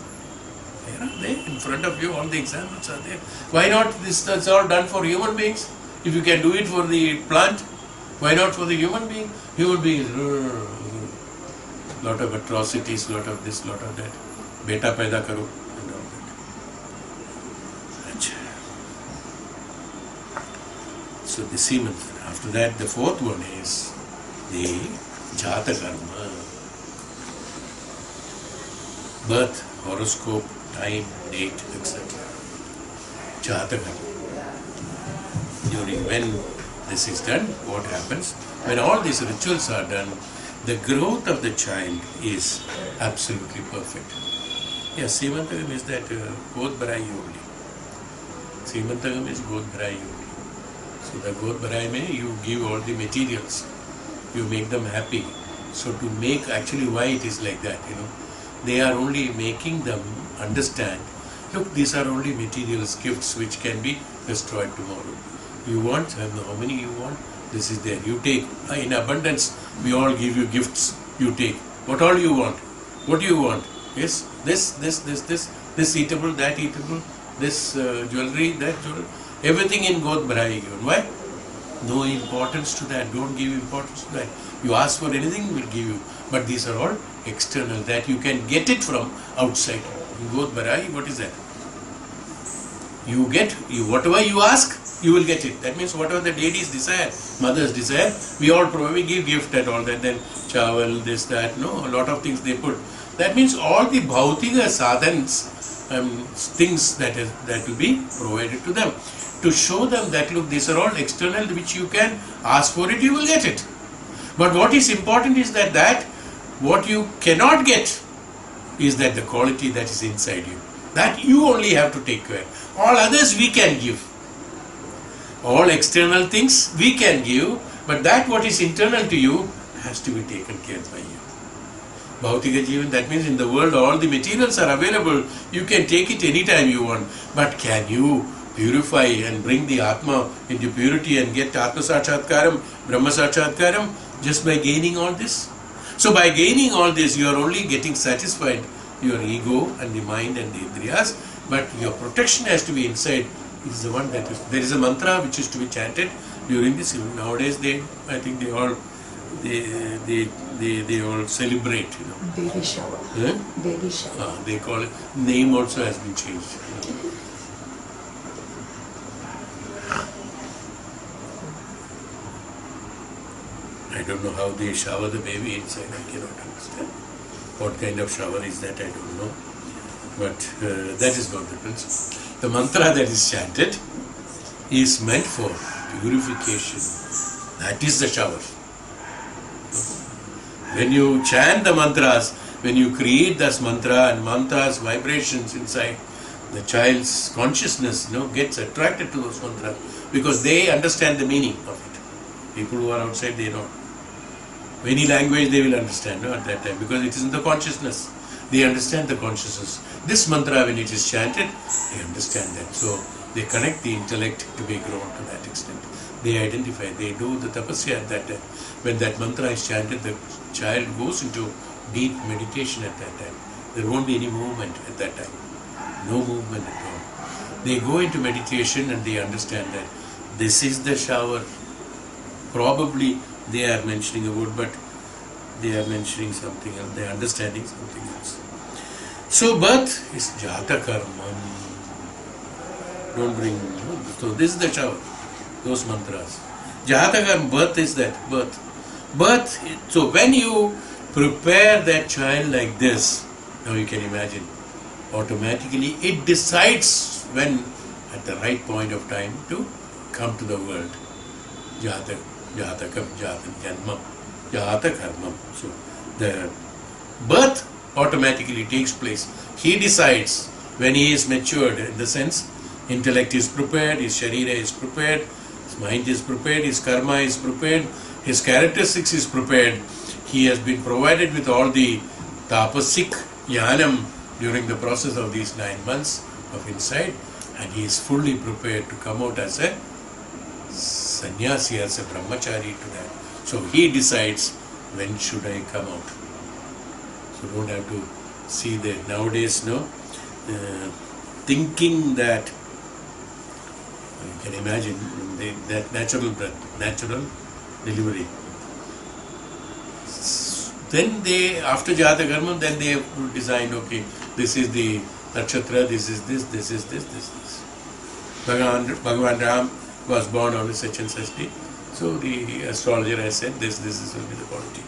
They are there in front of you, all the examples are there. Why not this is all done for human beings? If you can do it for the plant, why not for the human being? Human beings, lot of atrocities, lot of this, lot of that. Beta paida karo and all that. So the semen. After that, the fourth one is the Jata Karma. Birth, horoscope, time, date, etc. Jata Karma. During when this is done, what happens? When all these rituals are done, the growth of the child is absolutely perfect. Yes, Simantagam is that Godh Bharai only. Simantagam is Godh Bharai only. So the Godh Bharai mein you give all the materials, you make them happy. So to make, actually why it is like that, they are only making them understand, look, these are only materials, gifts which can be destroyed tomorrow. You want, how many you want, this is there, you take. In abundance, we all give you gifts, you take. What all you want? What do you want? Yes, this eatable, that eatable, this jewelry, that jewelry, everything in Godh Bharai given. Why? No importance to that, don't give importance to that. You ask for anything, we'll give you. But these are all external, that you can get it from outside. In Godh Bharai, what is that? You get, whatever you ask, you will get it. That means whatever the ladies desire, mothers desire, we all probably give gift and all that, then chawal, this, that, a lot of things they put. That means all the bhautika sadhans, things that will be provided to them. To show them that, look, these are all external, which you can ask for it, you will get it. But what is important is that what you cannot get is that the quality that is inside you. That you only have to take care. All others we can give. All external things we can give, but that what is internal to you has to be taken care by you. Bhautika Jivan, that means in the world all the materials are available, you can take it anytime you want. But can you purify and bring the Atma into purity and get Atma Sakshatkaram, Brahma Sakshatkaram just by gaining all this? So by gaining all this, you are only getting satisfied your ego and the mind and the Indriyas, but your protection has to be inside. Is the one that is, there is a mantra which is to be chanted during this. Nowadays, I think they all celebrate. Baby shower. Baby shower. They call it. Name also has been changed. I don't know how they shower the baby inside. I cannot understand. What kind of shower is that? I don't know. But that is not the principle. The mantra that is chanted is meant for purification. That is the shower. When you chant the mantras, when you create this mantra and mantras, vibrations inside, the child's consciousness gets attracted to those mantras because they understand the meaning of it. People who are outside, they don't. Any language they will understand at that time because it is in the consciousness. They understand the consciousness. This mantra, when it is chanted, they understand that. So they connect the intellect to be grown to that extent. They identify, they do the tapasya at that time. When that mantra is chanted, the child goes into deep meditation at that time. There won't be any movement at that time. No movement at all. They go into meditation and they understand that this is the shower. Probably they are mentioning a word, but they are mentioning something else. They are understanding something else. So birth is Jata Karma. Don't bring. So this is the shower. Those mantras. Jata Karma, birth is that. Birth. So when you prepare that child like this, now you can imagine, automatically it decides when at the right point of time to come to the world. Jata Karma. So the birth automatically takes place. He decides when he is matured, in the sense, intellect is prepared, his sharira is prepared, his mind is prepared, his karma is prepared, his characteristics is prepared. He has been provided with all the tapasic jnanam during the process of these 9 months of inside, and he is fully prepared to come out as a sannyasi, as a brahmachari to that. So he decides, when should I come out? So don't have to see that nowadays, thinking that, you can imagine that natural birth, natural delivery. Then they, after Jataka Karma, then they have designed, okay, this is the nakshatra, this is this, this is this, this is this. Bhagavan Ram was born on such and such day. So the astrologer has said this will be the quality.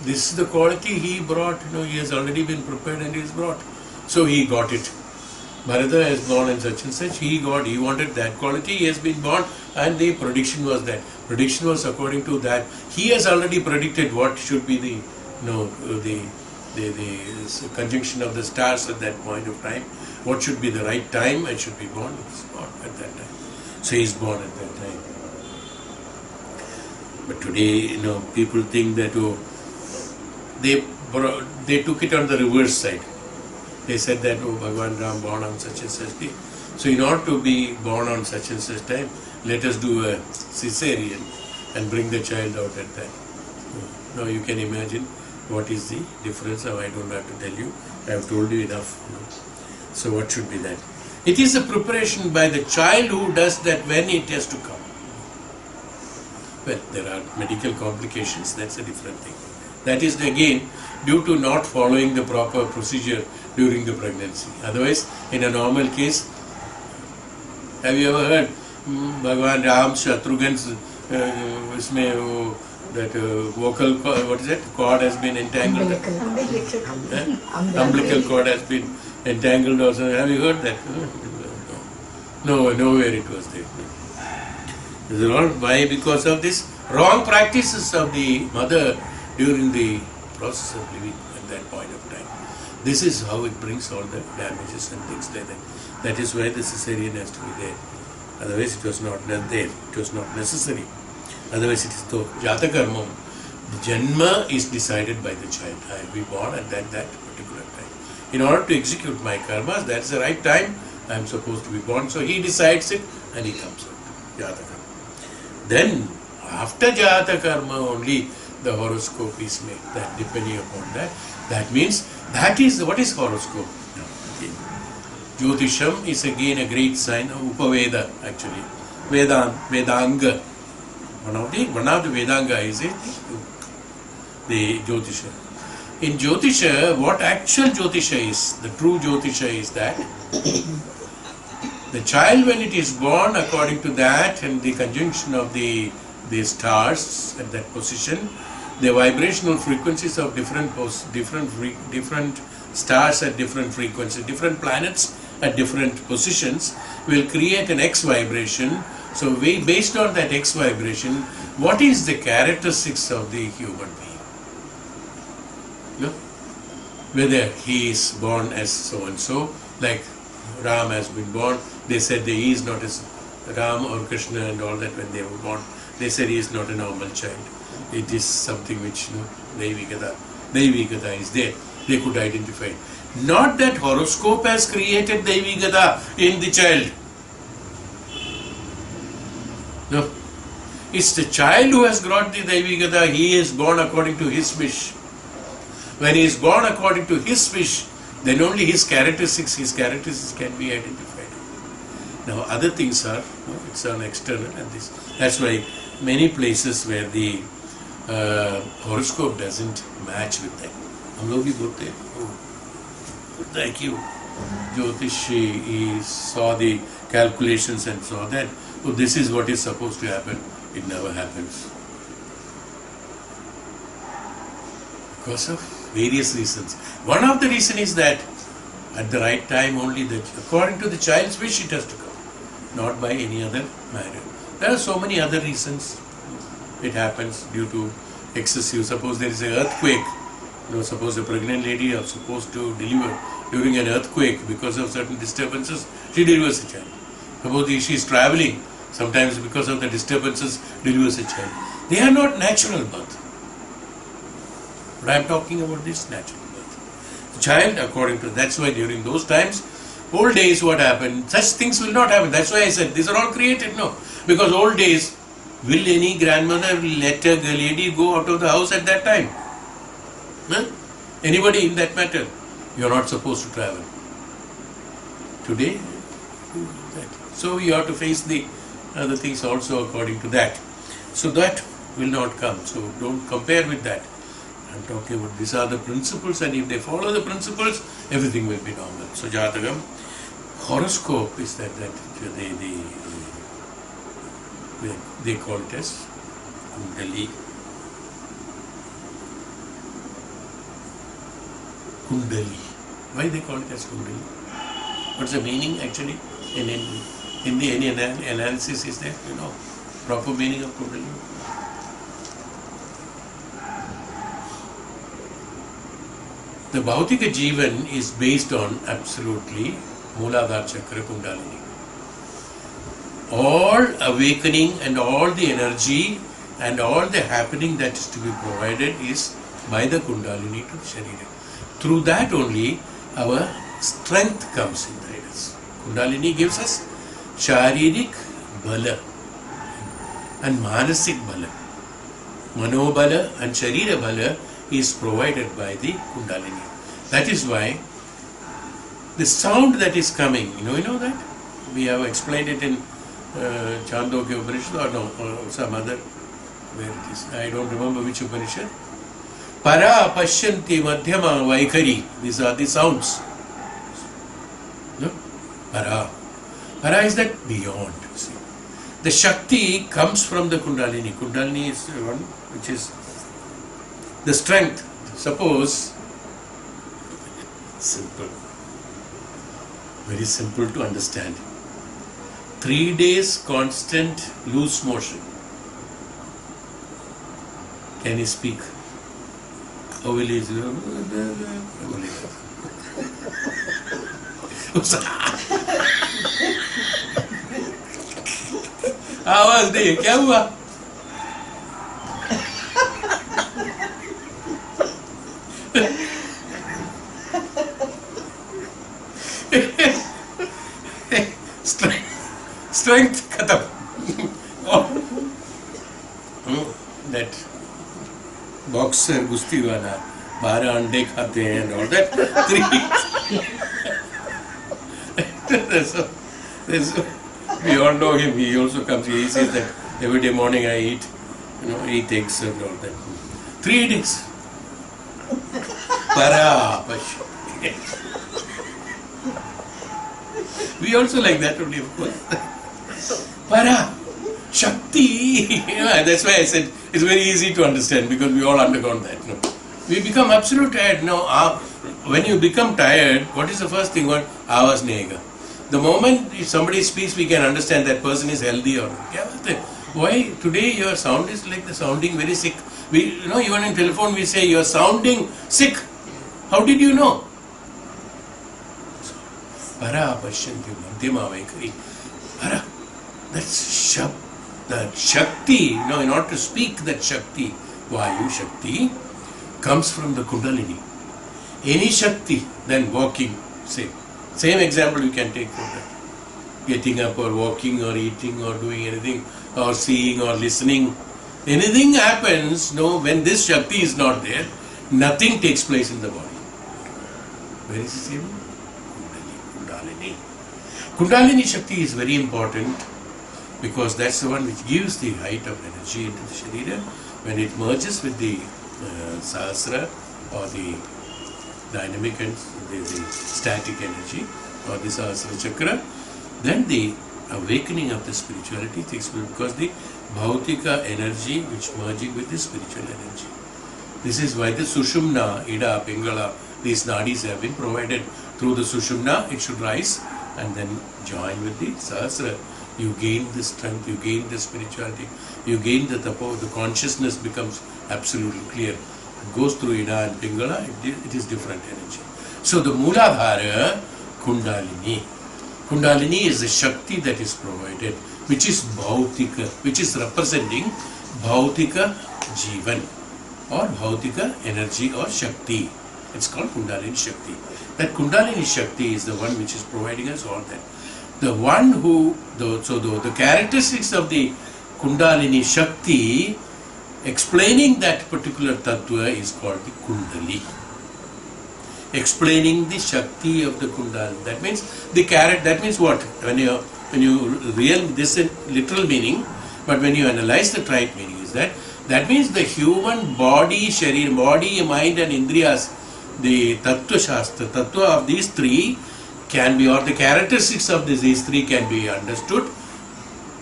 This is the quality he brought, he has already been prepared and he has brought. So he got it. Bharata has born in such and such, he wanted that quality, he has been born, and the prediction was that. Prediction was according to that. He has already predicted what should be the conjunction of the stars at that point of time, what should be the right time and should be born. He is born at that time. So he is born at that time. But today, people think that they took it on the reverse side. They said that, Bhagavan Ram born on such and such day. So in order to be born on such and such time, let us do a cesarean and bring the child out at that. Now you can imagine what is the difference. Now I don't have to tell you. I have told you enough. So what should be that? It is a preparation by the child who does that when it has to come. Well, there are medical complications. That's a different thing. That is again due to not following the proper procedure during the pregnancy. Otherwise, in a normal case, have you ever heard Bhagavan Ram Shatrughan's that vocal cord, what is it? Cord has been entangled. Umbilical cord has been entangled or something. Have you heard that? No, nowhere it was there. This is all why? Because of this wrong practices of the mother during the process of living at that point of time. This is how it brings all the damages and things like that. That is why the cesarean has to be there. Otherwise it was not there. It was not necessary. Otherwise it is the Jataka Karma. The Janma is decided by the child. I will be born at that particular time. In order to execute my karmas, that's the right time I am supposed to be born. So he decides it and he comes out. Jataka Karma. Then after Jataka Karma only the horoscope is made. That depending upon that. That means that is what is horoscope. Jyotisham is again a great sign of Upaveda actually. Vedanga. One of the Vedanga is it the Jyotisha. In Jyotisha, what actual Jyotisha is, the true Jyotisha is that the child when it is born according to that and the conjunction of the stars at that position, the vibrational frequencies of different stars at different frequencies, different planets at different positions will create an X vibration. So based on that X vibration, what is the characteristics of the human being? Whether he is born as so and so, like Ram has been born, they said that he is not as Ram or Krishna and all that when they were born. They said he is not a normal child. It is something which Daivi is there. They could identify. Not that horoscope has created Daivi Gada in the child. No. It's the child who has got the Daivi Gada. He is born according to his wish. When he is born according to his wish, then only his characteristics can be identified. Now other things are, it's an external and this. That's why many places where the horoscope doesn't match with them. हम लोग भी बोलते हैं, thank you. Jyotish, he saw the calculations and saw that, oh, this is what is supposed to happen. It never happens. Because of various reasons. One of the reasons is that at the right time only, according to the child's wish, it has to come, not by any other manner. There are so many other reasons it happens due to excessive. Suppose there is an earthquake. Suppose a pregnant lady is supposed to deliver during an earthquake because of certain disturbances, she delivers a child. Suppose she is traveling, sometimes because of the disturbances, delivers a child. They are not natural birth. But I am talking about this natural birth. child according to. That's why during those times, old days, what happened? Such things will not happen. That's why I said these are all created. No, because old days, will any grandmother let a lady go out of the house at that time? Huh? Anybody in that matter? You are not supposed to travel. Today, so you have to face the other things also according to that. So that will not come. So don't compare with that. I'm talking about these are the principles, and if they follow the principles, everything will be normal. So Jatakam, horoscope is that they call it as Kundali. Kundali. Why they call it as Kundali? What's the meaning actually? In Hindi, any analysis is there? Proper meaning of Kundali? The Bhautika Jivan is based on absolutely Mooladhara Chakra Kundalini. All awakening and all the energy and all the happening that is to be provided is by the Kundalini to Sharira. Through that only our strength comes inside us. Kundalini gives us Sharirik Bala and Manasik Bala. Manobala and Sharira Bala is provided by the Kundalini. That is why the sound that is coming, you know that? We have explained it in Chandogya Upanishad or some other, where it is. I don't remember which Upanishad. Para, Pashyanti, Madhyama, Vaikari. These are the sounds. No? Para. Para is that beyond. See. The Shakti comes from the Kundalini. Kundalini is the one which is the strength. Suppose, simple, very simple to understand. 3 days constant loose motion. Can he speak? How will he? आवाज नहीं, क्या हुआ? Strength khatam. That boxer gusti wala 12 अंडे खाते हैं and all that. We all know him. He also comes here. He says that every day morning I eat, 8 eggs and all that. 3 days. Para. We also like that only, of course. Para. Shakti. That's why I said it's very easy to understand because we all undergone that. No? We become absolute tired. No, when you become tired, what is the first thing? What? Avaz nehega. The moment if somebody speaks, we can understand that person is healthy or not. Why today your sound is like the sounding very sick? We, even in telephone we say you are sounding sick. How did you know? Para Pashyanti Madhyama Vaikari. Para. That's that Shakti. In order to speak that Shakti, Vayu Shakti, comes from the Kundalini. Any Shakti, then walking, same example you can take from that. Getting up or walking or eating or doing anything or seeing or listening. Anything happens, when this Shakti is not there, nothing takes place in the body. Where is the same? Kundalini. Kundalini Shakti is very important because that's the one which gives the height of energy into the Sharira. When it merges with the Sahasra or the dynamic and the static energy or the Sahasra Chakra, then the awakening of the spirituality takes place because the Bhautika energy which merging with the spiritual energy. This is why the Sushumna, Ida, Pingala, these nadis have been provided through the Sushumna. It should rise and then join with the Sahasra. You gain the strength, you gain the spirituality, you gain the tapo, the consciousness becomes absolutely clear. It goes through Ida and Pingala, it is different energy. So the Mooladhara, Kundalini. Kundalini is the Shakti that is provided, which is Bhautika, which is representing Bhautika Jivan or Bhautika energy or Shakti. It's called Kundalini Shakti. That Kundalini Shakti is the one which is providing us all that. The one who, the characteristics of the Kundalini Shakti explaining that particular tattva is called the Kundali. Explaining the Shakti of the Kundalini. That means the that means what? When you this is literal meaning, but when you analyze the right meaning is that means the human body, sharir, body, mind and indriyas, the Tattva Shastra, Tattva of these three can be, or the characteristics of these three can be understood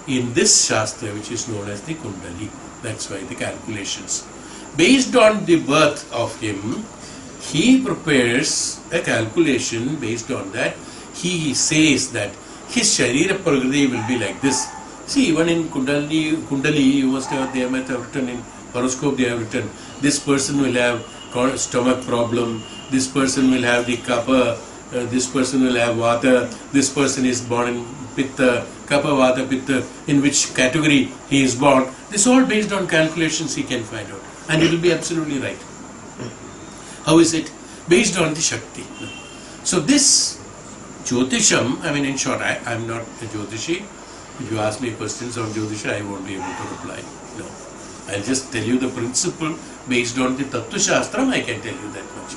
in this Shastra which is known as the Kundali. That's why the calculations. Based on the birth of him, he prepares a calculation. Based on that, he says that his Sharira Prakriti will be like this. See, even in Kundali, you must have, they might have written in horoscope, they have written, this person will have stomach problem, this person will have the kapha, this person will have vata, this person is born in pitta, kapha, vata, pitta, in which category he is born. This all based on calculations he can find out. And it will be absolutely right. How is it? Based on the Shakti. So this Jyotisham, I mean in short, I am not a Jyotishi. If you ask me questions on Jyotisha, I won't be able to reply. No. I'll just tell you the principle based on the Tattva Shastram, I can tell you that much.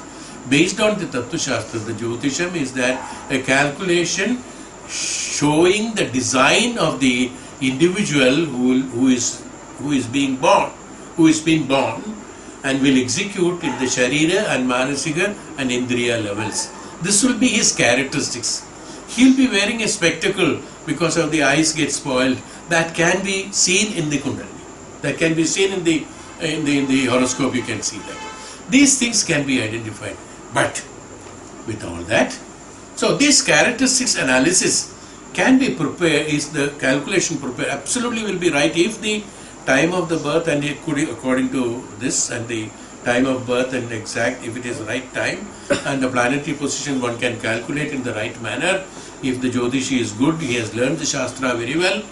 Based on the Tattva Shastra, the Jyotisham is that a calculation showing the design of the individual who is being born, and will execute in the Sharira and Manasika and Indriya levels. This will be his characteristics. He'll be wearing a spectacle because of the eyes get spoiled. That can be seen in the Kundalini. That can be seen in the horoscope. You can see that. These things can be identified. But with all that, so this characteristics analysis can be prepared. Is the calculation prepared? Absolutely will be right if the time of the birth and it could, according to this, and the time of birth and exact, if it is right time, and the planetary position one can calculate in the right manner. If the Jyotishi is good, he has learned the Shastra very well,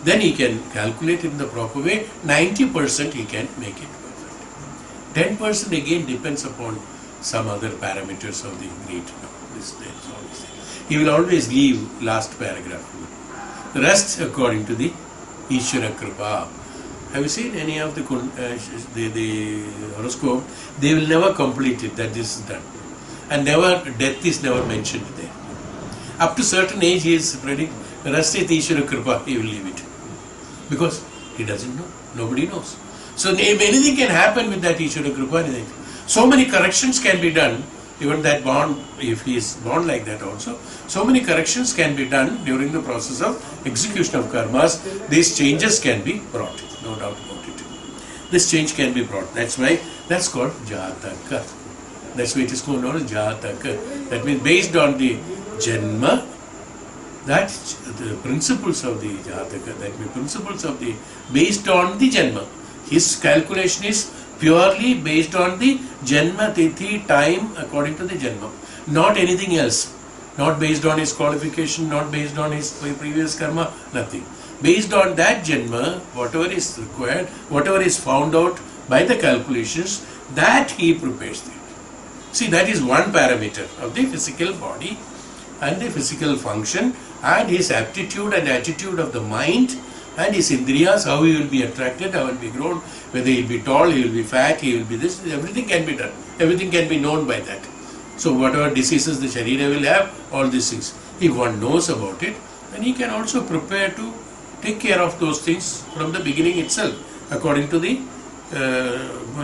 then he can calculate in the proper way. 90% he can make it perfect. 10% again depends upon some other parameters of the great. He will always leave last paragraph. The rest according to the Ishvara Kripa. Have you seen any of the horoscope? They will never complete it, that this is done. And death is never mentioned there. Up to certain age he is predicting, the rest is Ishvara Kripa, he will leave it. Because he doesn't know, nobody knows. So anything can happen with that Ishvara Kripa. So many corrections can be done, even that born, if he is born like that also, so many corrections can be done during the process of execution of karmas. These changes can be brought, no doubt about it. This change can be brought. That's why that's called Jataka. That's why it is called known as Jataka. That means based on the Janma, that the principles of the Jataka, that means principles of the, based on the Janma. His calculation is purely based on the Janma Tithi time according to the Janma. Not anything else. Not based on his qualification, not based on his previous karma, nothing. Based on that Janma, whatever is required, whatever is found out by the calculations, that he prepares it. See, that is one parameter of the physical body and the physical function, and his aptitude and attitude of the mind, and his indriyas, how he will be attracted, how he will be grown, whether he will be tall, he will be fat, he will be this, everything can be done. Everything can be known by that. So whatever diseases the Sharira will have, all these things. If one knows about it, then he can also prepare to take care of those things from the beginning itself. According to the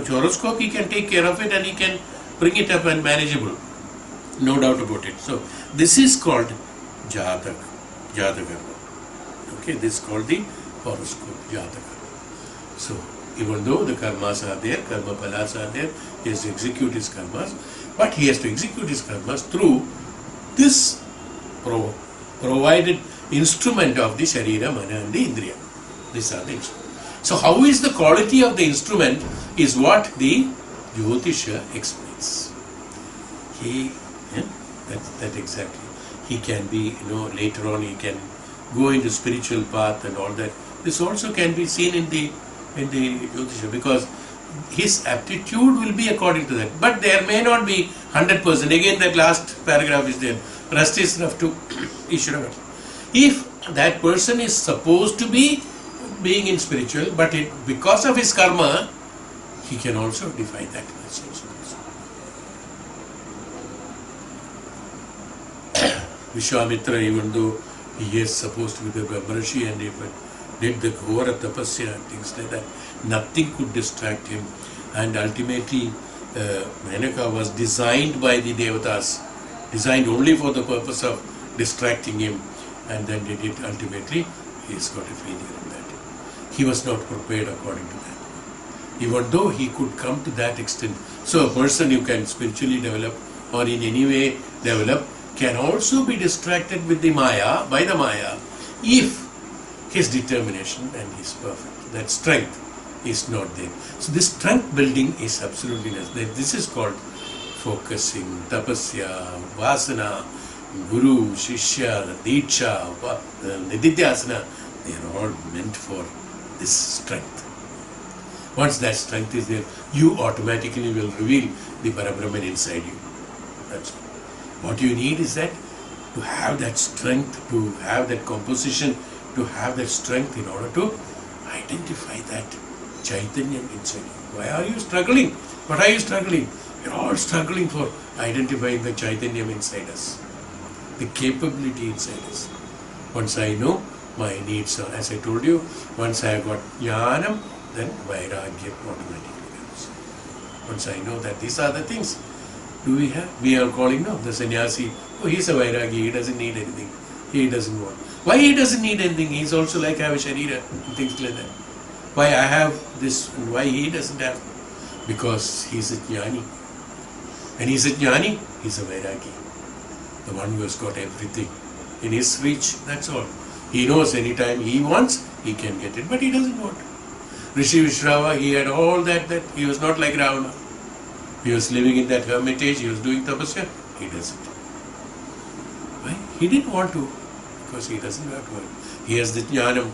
horoscope, he can take care of it and he can bring it up and manageable. No doubt about it. So this is called Jataka. Okay, this is called the horoscope, Jataka. So even though the karmas are there, karma phalas are there, he has to execute his karmas, but he has to execute his karmas through this provided instrument of the Sharira, Mana and the Indriya. These are the instruments. So how is the quality of the instrument is what the Jyotisha explains. That exactly. He can be, later on he can go into spiritual path and all that. This also can be seen in the Jyotisha, because his aptitude will be according to that. But there may not be 100%. Again, that last paragraph is there. Rest is rough to Ishvara. If that person is supposed to be being in spiritual, but because of his karma, he can also defy that. That's also possible. Vishwamitra, even though he is supposed to be the Brahmarishi and even did the Ghora Tapasya and things like that, nothing could distract him. And ultimately, Menaka was designed by the Devatas, designed only for the purpose of distracting him, and then did it ultimately. He's got a failure in that. He was not prepared according to that. Even though he could come to that extent. So a person who can spiritually develop or in any way develop can also be distracted with the Maya, by the Maya, if his determination and his perfect, that strength is not there. So this strength building is absolutely necessary. This is called focusing, tapasya, vasana, guru, shishya, diksha, nididhyasana. They are all meant for this strength. Once that strength is there, you automatically will reveal the Parabrahman inside you. That's all. What you need is that to have that strength, to have that composition, to have that strength in order to identify that Chaitanya inside you. Why are you struggling? What are you struggling? You're all struggling for identifying the Chaitanya inside us, the capability inside us. Once I know my needs, as I told you, once I have got Jnanam, then Vairagya automatically comes. Once I know that these are the things, do we have? We are calling now the sannyasi. Oh, he's a Vairagi, he doesn't need anything. He doesn't want. Why he doesn't need anything? He's also like I have a Sharira and things like that. Why I have this and why he doesn't have? Because he's a Jnani. And he's a Jnani, he's a Vairagi. The one who has got everything in his reach, that's all. He knows anytime he wants, he can get it, but he doesn't want. Rishi Vishrava, he had all that he was not like Ravana. He was living in that hermitage, he was doing tapasya, he doesn't. Why? He didn't want to, because he doesn't have to. He has the jnanam,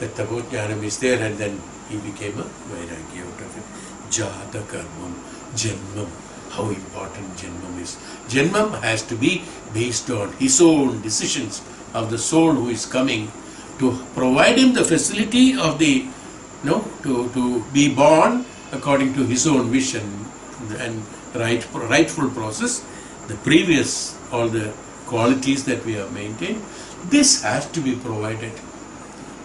that tapo jnanam is there, and then he became a vairagya out of it. Jata karmam, janmam, how important janmam is. Janmam has to be based on his own decisions of the soul who is coming to provide him the facility of the, to be born according to his own wish and rightful process. The previous, all the qualities that we have maintained, this has to be provided.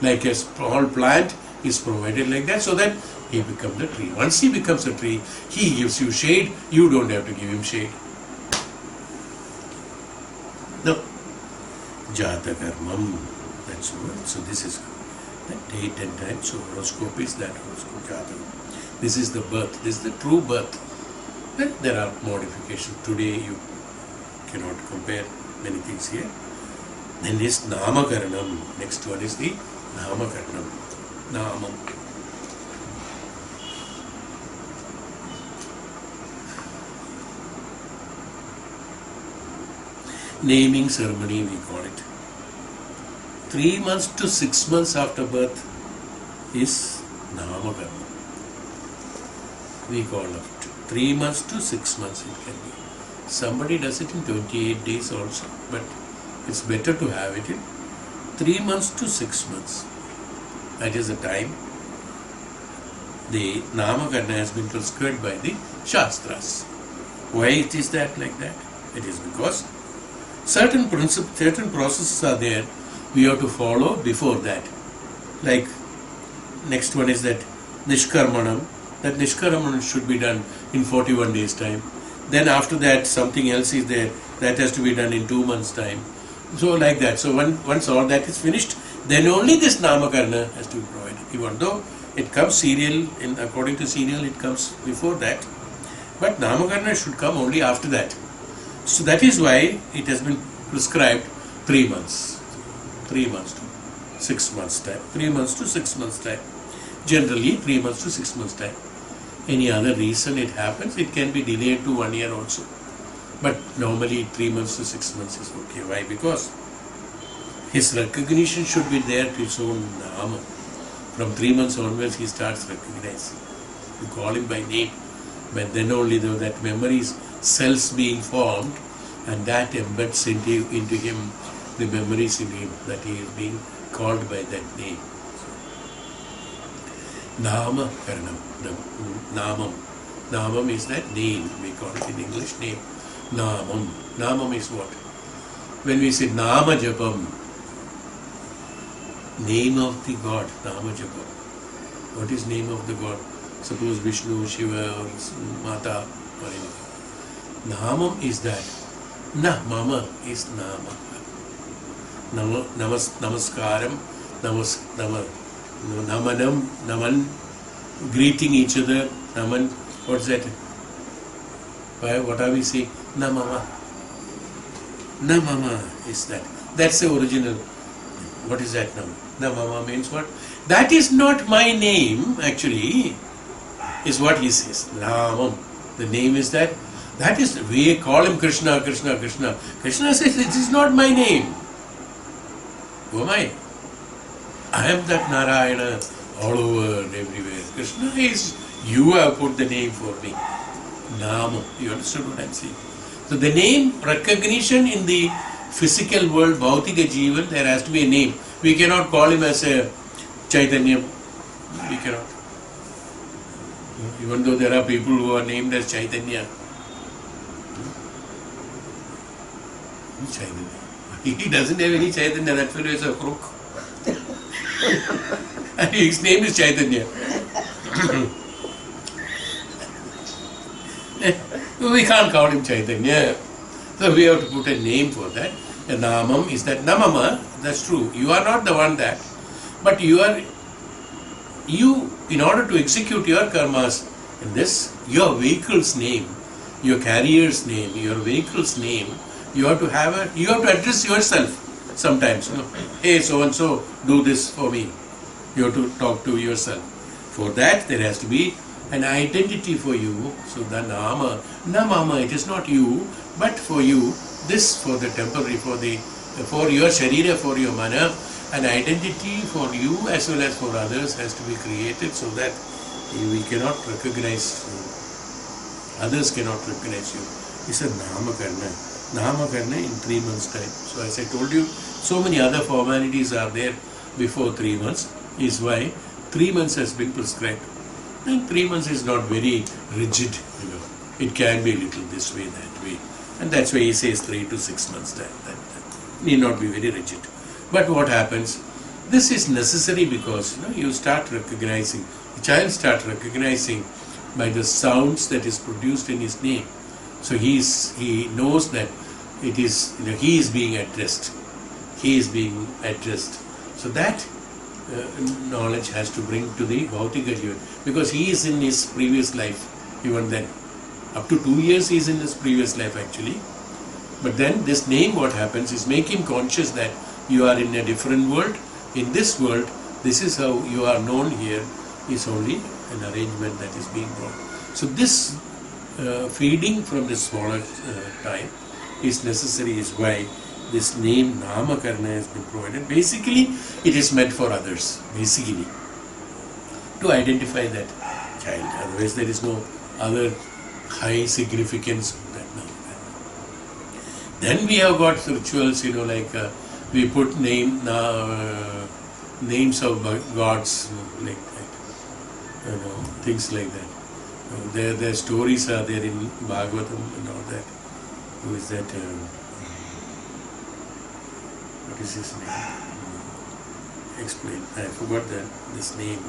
Like a small plant is provided like that, so that he becomes a tree. Once he becomes a tree, he gives you shade, you don't have to give him shade. No. Jata karmam. That's all. So this is the date and time. So horoscope is that horoscope jata. This is the birth. This is the true birth. Then there are modifications. Today you cannot compare many things here. Then is namakaranam. Next one is the namakaranam. Namam. Naming ceremony, we call it. 3 months to 6 months after birth is Namakarma. We call it 3 months to 6 months it can be. Somebody does it in 28 days also, but it's better to have it in 3 months to 6 months. That is the time the Namakarna has been prescribed by the Shastras. Why it is that like that? It is because certain processes are there we have to follow before that. Like next one is that Nishkarmanam. That Nishkarmanam should be done in 41 days time. Then after that something else is there that has to be done in 2 months time. So like that. So once all that is finished, then only this Namakarna has to be provided. Even though it comes serial, according to serial it comes before that. But Namakarna should come only after that. So that is why it has been prescribed 3 months. 3 months to 6 months time. 3 months to 6 months time. Generally 3 months to 6 months time. Any other reason it happens, it can be delayed to 1 year also. But normally 3 months to 6 months is okay. Why? Because his recognition should be there to his own Nama. From 3 months onwards he starts recognizing. You call him by name. But then only that memories, cells being formed, and that embeds into him the memories in him, that he is being called by that name. Nama Karanam. Namam. Namam is that name. We call it in English name. Namam. Namam is what? When we say Nama Japam, name of the God, Nama Japam. What is name of the God? Suppose Vishnu, Shiva, or Mata, or anything. Namam is that. Na Mama is Nama. Namaskaram, Namanam, Naman, greeting each other, Naman, what's that? What are we saying? Namama. Namama is that. That's the original. What is that now? Namama means what? That is not my name, actually, is what he says. Namam. The name is that. That is, we call him Krishna, Krishna, Krishna. Krishna says, it is not my name. Who am I? I am that Narayana all over and everywhere. Krishna is, you have put the name for me. Nama. You understood what I am saying? So the name recognition in the physical world, Bhautika Jivan, there has to be a name. We cannot call him as a Chaitanya. We cannot. Even though there are people who are named as Chaitanya. Chaitanya. He doesn't have any Chaitanya, that fellow is a crook. And his name is Chaitanya. We can't call him Chaitanya. So we have to put a name for that. A Namam is that. Namama, that's true. You are not the one that. But you, in order to execute your karmas in this, your vehicle's name, your carrier's name, your vehicle's name, you have to address yourself sometimes. Hey, so and so, do this for me. You have to talk to yourself. For that, there has to be an identity for you. So the Nama, Namama, it is not you, but for you, this for the temporary, for your Sharira, for your Mana, an identity for you as well as for others has to be created so that we cannot recognize you. Others cannot recognize you. It's a Namakarna. Namakarna in 3 months' time. So as I told you, so many other formalities are there before 3 months, is why 3 months has been prescribed. And 3 months is not very rigid, It can be a little this way, that way. And that's why he says 3 to 6 months time. That need not be very rigid. But what happens? This is necessary because you start recognizing, the child starts recognizing by the sounds that is produced in his name. So he knows that it is, he is being addressed. He is being addressed. So that knowledge has to bring to the Bhautika Jivan, because he is in his previous life, even then. Up to 2 years he is in his previous life actually. But then this name, what happens is make him conscious that you are in a different world. In this world, this is how you are known here, is only an arrangement that is being brought. So this feeding from the smaller time is necessary, is why this name Namakarna has been provided. Basically, it is meant for others, basically, to identify that child. Otherwise, there is no other high significance of that Namakarna. Then we have got rituals, like we put names of gods, like that, things like that. Their stories are there in Bhagavatam and all that. Who is that? What is his name? Explain. I forgot this name.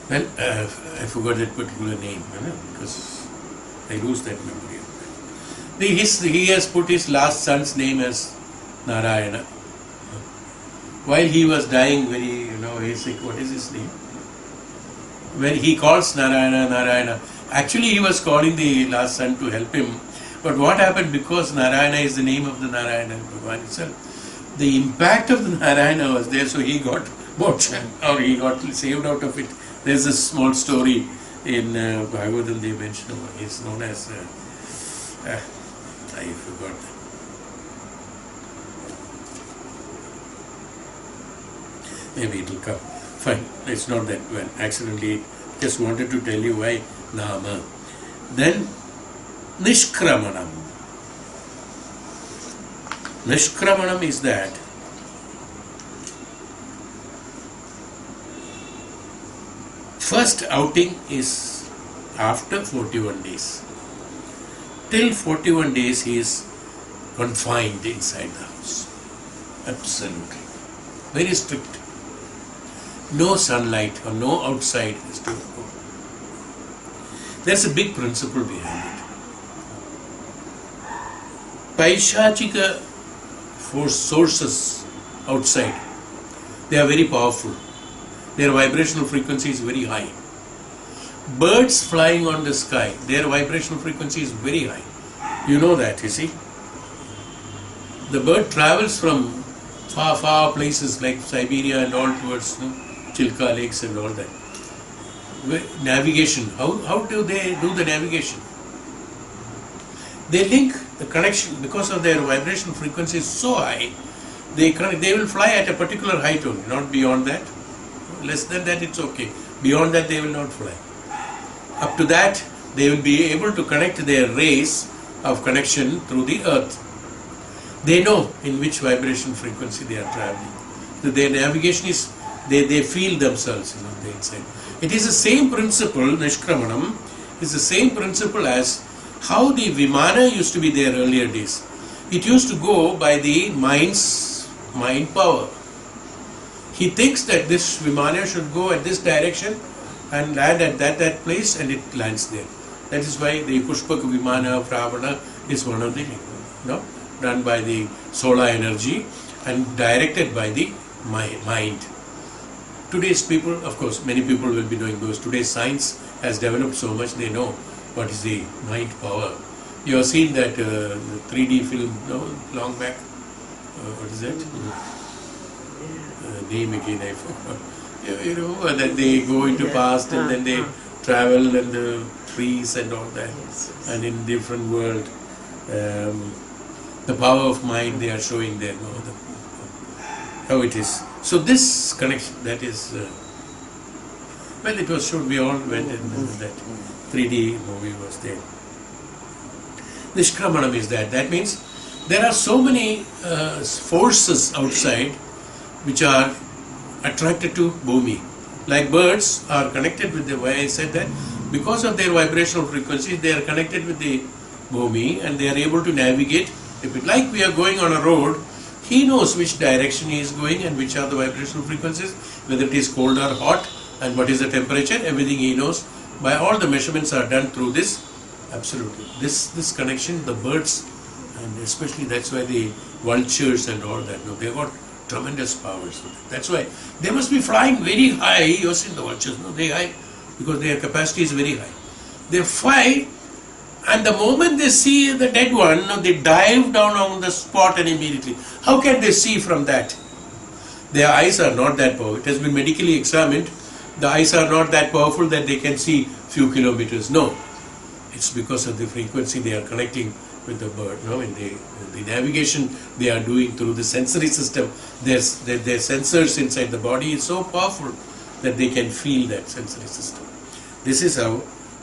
Well, I forgot that particular name, because I lose that memory. He has put his last son's name as Narayana. While he was dying, very, he's like, what is his name? When he calls Narayana, Narayana, actually he was calling the last son to help him. But what happened, because Narayana is the name of the Narayana, Bhagavan itself, the impact of the Narayana was there, so he got moksha, or he got saved out of it. There's a small story in Bhagavatam they mention, it's known as, I forgot that. Maybe it will come. Fine. It's not that well. Accidentally, just wanted to tell you why Nama. Then Nishkramanam. Nishkramanam is that first outing is after 41 days. Till 41 days he is confined inside the house. Absolutely. Very strict. No sunlight or no outside is to go. There's a big principle behind it. Paishachika force sources outside, they are very powerful. Their vibrational frequency is very high. Birds flying on the sky, their vibrational frequency is very high. You know that, you see. The bird travels from far, far places like Siberia and all towards Chilka lakes and all that. Navigation, how do they do the navigation? They link the connection, because of their vibration frequency is so high, they will fly at a particular height only, not beyond that. Less than that it's okay. Beyond that they will not fly. Up to that they will be able to connect their rays of connection through the earth. They know in which vibration frequency they are traveling. So their navigation is, they feel themselves, the inside. It is the same principle, Nishkramanam, is the same principle as how the Vimana used to be there earlier days. It used to go by the mind power. He thinks that this Vimana should go at this direction and land at that place, and it lands there. That is why the Pushpak Vimana of Ravana is one of the, done by the solar energy and directed by the mind. Today's people, of course, many people will be knowing those. Today's science has developed so much, they know what is the mind power. You have seen that 3D film long back. What is that? Name again I forgot. You know that they go into past and then they travel and the trees and all that, and in different world. The power of mind they are showing there, how it is. So this connection, that is, it was shown, we all went in that 3D movie was there. Nishkramanam is that. That means there are so many forces outside which are attracted to Bhumi. Like birds are connected with the way I said that, because of their vibrational frequency, they are connected with the Bhumi and they are able to navigate. Like we are going on a road, he knows which direction he is going and which are the vibrational frequencies, whether it is cold or hot, and what is the temperature, everything he knows. By all the measurements are done through this. Absolutely. This connection, the birds, and especially that's why the vultures and all that, they got tremendous powers. That's why they must be flying very high. You have seen the vultures, they high, because their capacity is very high. They fly, and the moment they see the dead one, they dive down on the spot and immediately. How can they see from that? Their eyes are not that powerful. It has been medically examined. The eyes are not that powerful that they can see few kilometers. No, it's because of the frequency they are connecting with the bird. In the navigation they are doing through the sensory system. Their sensors inside the body is so powerful that they can feel that sensory system. This is how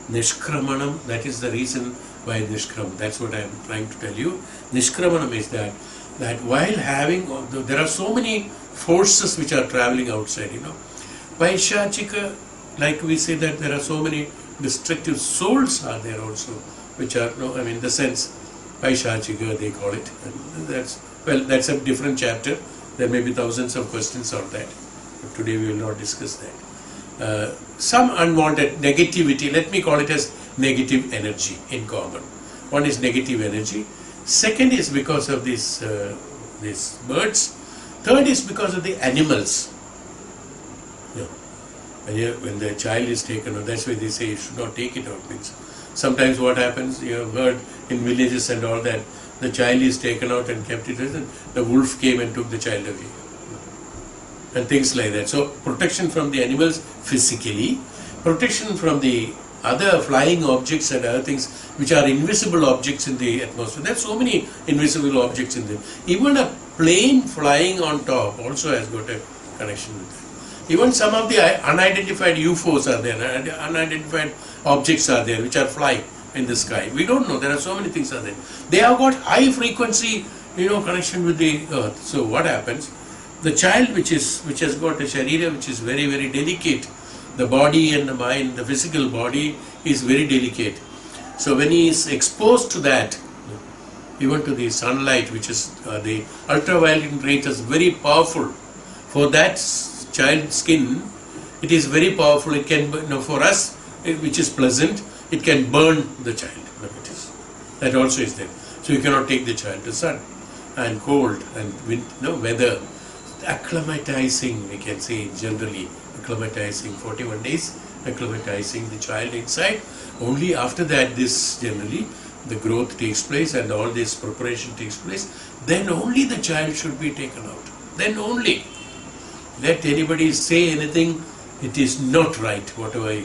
Nishkramanam, that is the reason why Nishkram. That's what I am trying to tell you. Nishkramanam is that while having, there are so many forces which are traveling outside, Vaishachika, like we say that there are so many destructive souls are there also, which are, the sense, Vaishachika they call it. And that's a different chapter. There may be thousands of questions on that. But today we will not discuss that. Some unwanted negativity, let me call it as negative energy in common. One is negative energy. Second is because of these birds. Third is because of the animals. When the child is taken out, that's why they say you should not take it out. Means sometimes what happens, you have heard in villages and all that, the child is taken out and kept it, and the wolf came and took the child away. And things like that. So protection from the animals physically, protection from the other flying objects and other things which are invisible objects in the atmosphere. There are so many invisible objects in them. Even a plane flying on top also has got a connection with that. Even some of the unidentified UFOs are there, unidentified objects are there which are flying in the sky. We don't know. There are so many things are there. They have got high frequency, connection with the earth. So what happens? The child which has got a sharira which is very, very delicate, the body and the mind, the physical body is very delicate. So when he is exposed to that, even to the sunlight, which is the ultraviolet rays is very powerful. For that child's skin, it is very powerful. It can, for us, which is pleasant, it can burn the child. That also is there. So you cannot take the child to sun and cold and wind, weather. Acclimatizing, we can say generally, acclimatizing 41 days, acclimatizing the child inside. Only after that, this generally, the growth takes place and all this preparation takes place. Then only the child should be taken out. Then only. Let anybody say anything, it is not right. Whatever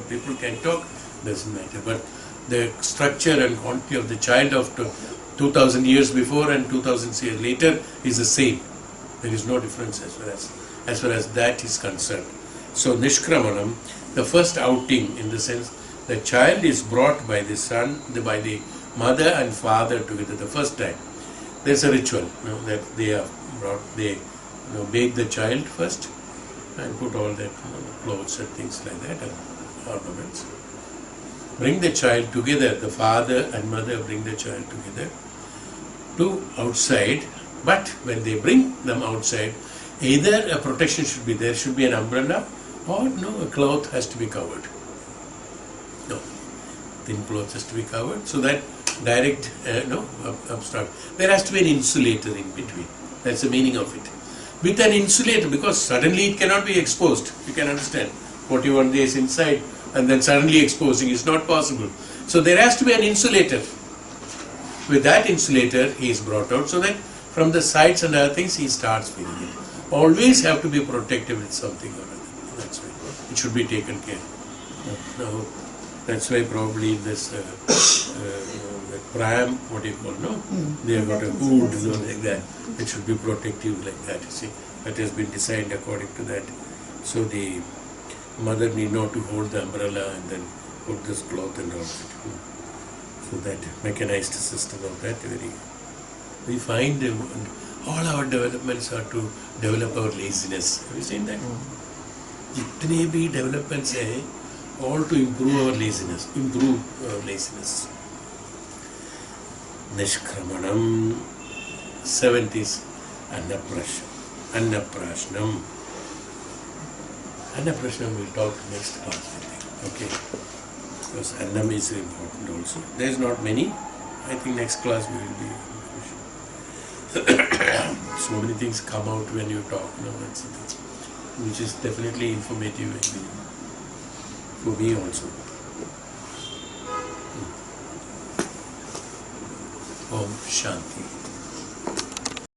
people can talk, doesn't matter. But the structure and quantity of the child of 2000 years before and 2000 years later is the same. There is no difference as far as that is concerned. So Nishkramanam, the first outing, in the sense the child is brought by the son, by the mother and father together the first time. There's a ritual that they are brought. They bake the child first and put all that clothes and things like that and ornaments. Bring the child together. The father and mother bring the child together to outside. But when they bring them outside, either a protection should be there, should be an umbrella, or a cloth has to be covered. Thin cloth has to be covered, so that direct, obstruct. There has to be an insulator in between. That's the meaning of it. With an insulator, because suddenly it cannot be exposed. You can understand. 41 days inside and then suddenly exposing is not possible. So there has to be an insulator. With that insulator, he is brought out so that from the sides and other things, he starts feeling it. Always have to be protected with something or other. That's why it should be taken care of. Now, that's why probably this the pram, what do you call, they have got a hood, like that. It should be protective like that, you see. That has been designed according to that. So the mother need not to hold the umbrella and then put this cloth and all that. So that mechanized system of that, we find all our developments are to develop our laziness. Have you seen that? Jitne bhi developments hai, all to improve our laziness. Nishkramanam. 7th is Annaprashnam. Annaprashnam we'll talk next class, I think. Okay. Because Annam is important also. There is not many. I think next class we will be. So many things come out when you talk, that's it. Which is definitely informative for me also. Om Shanti.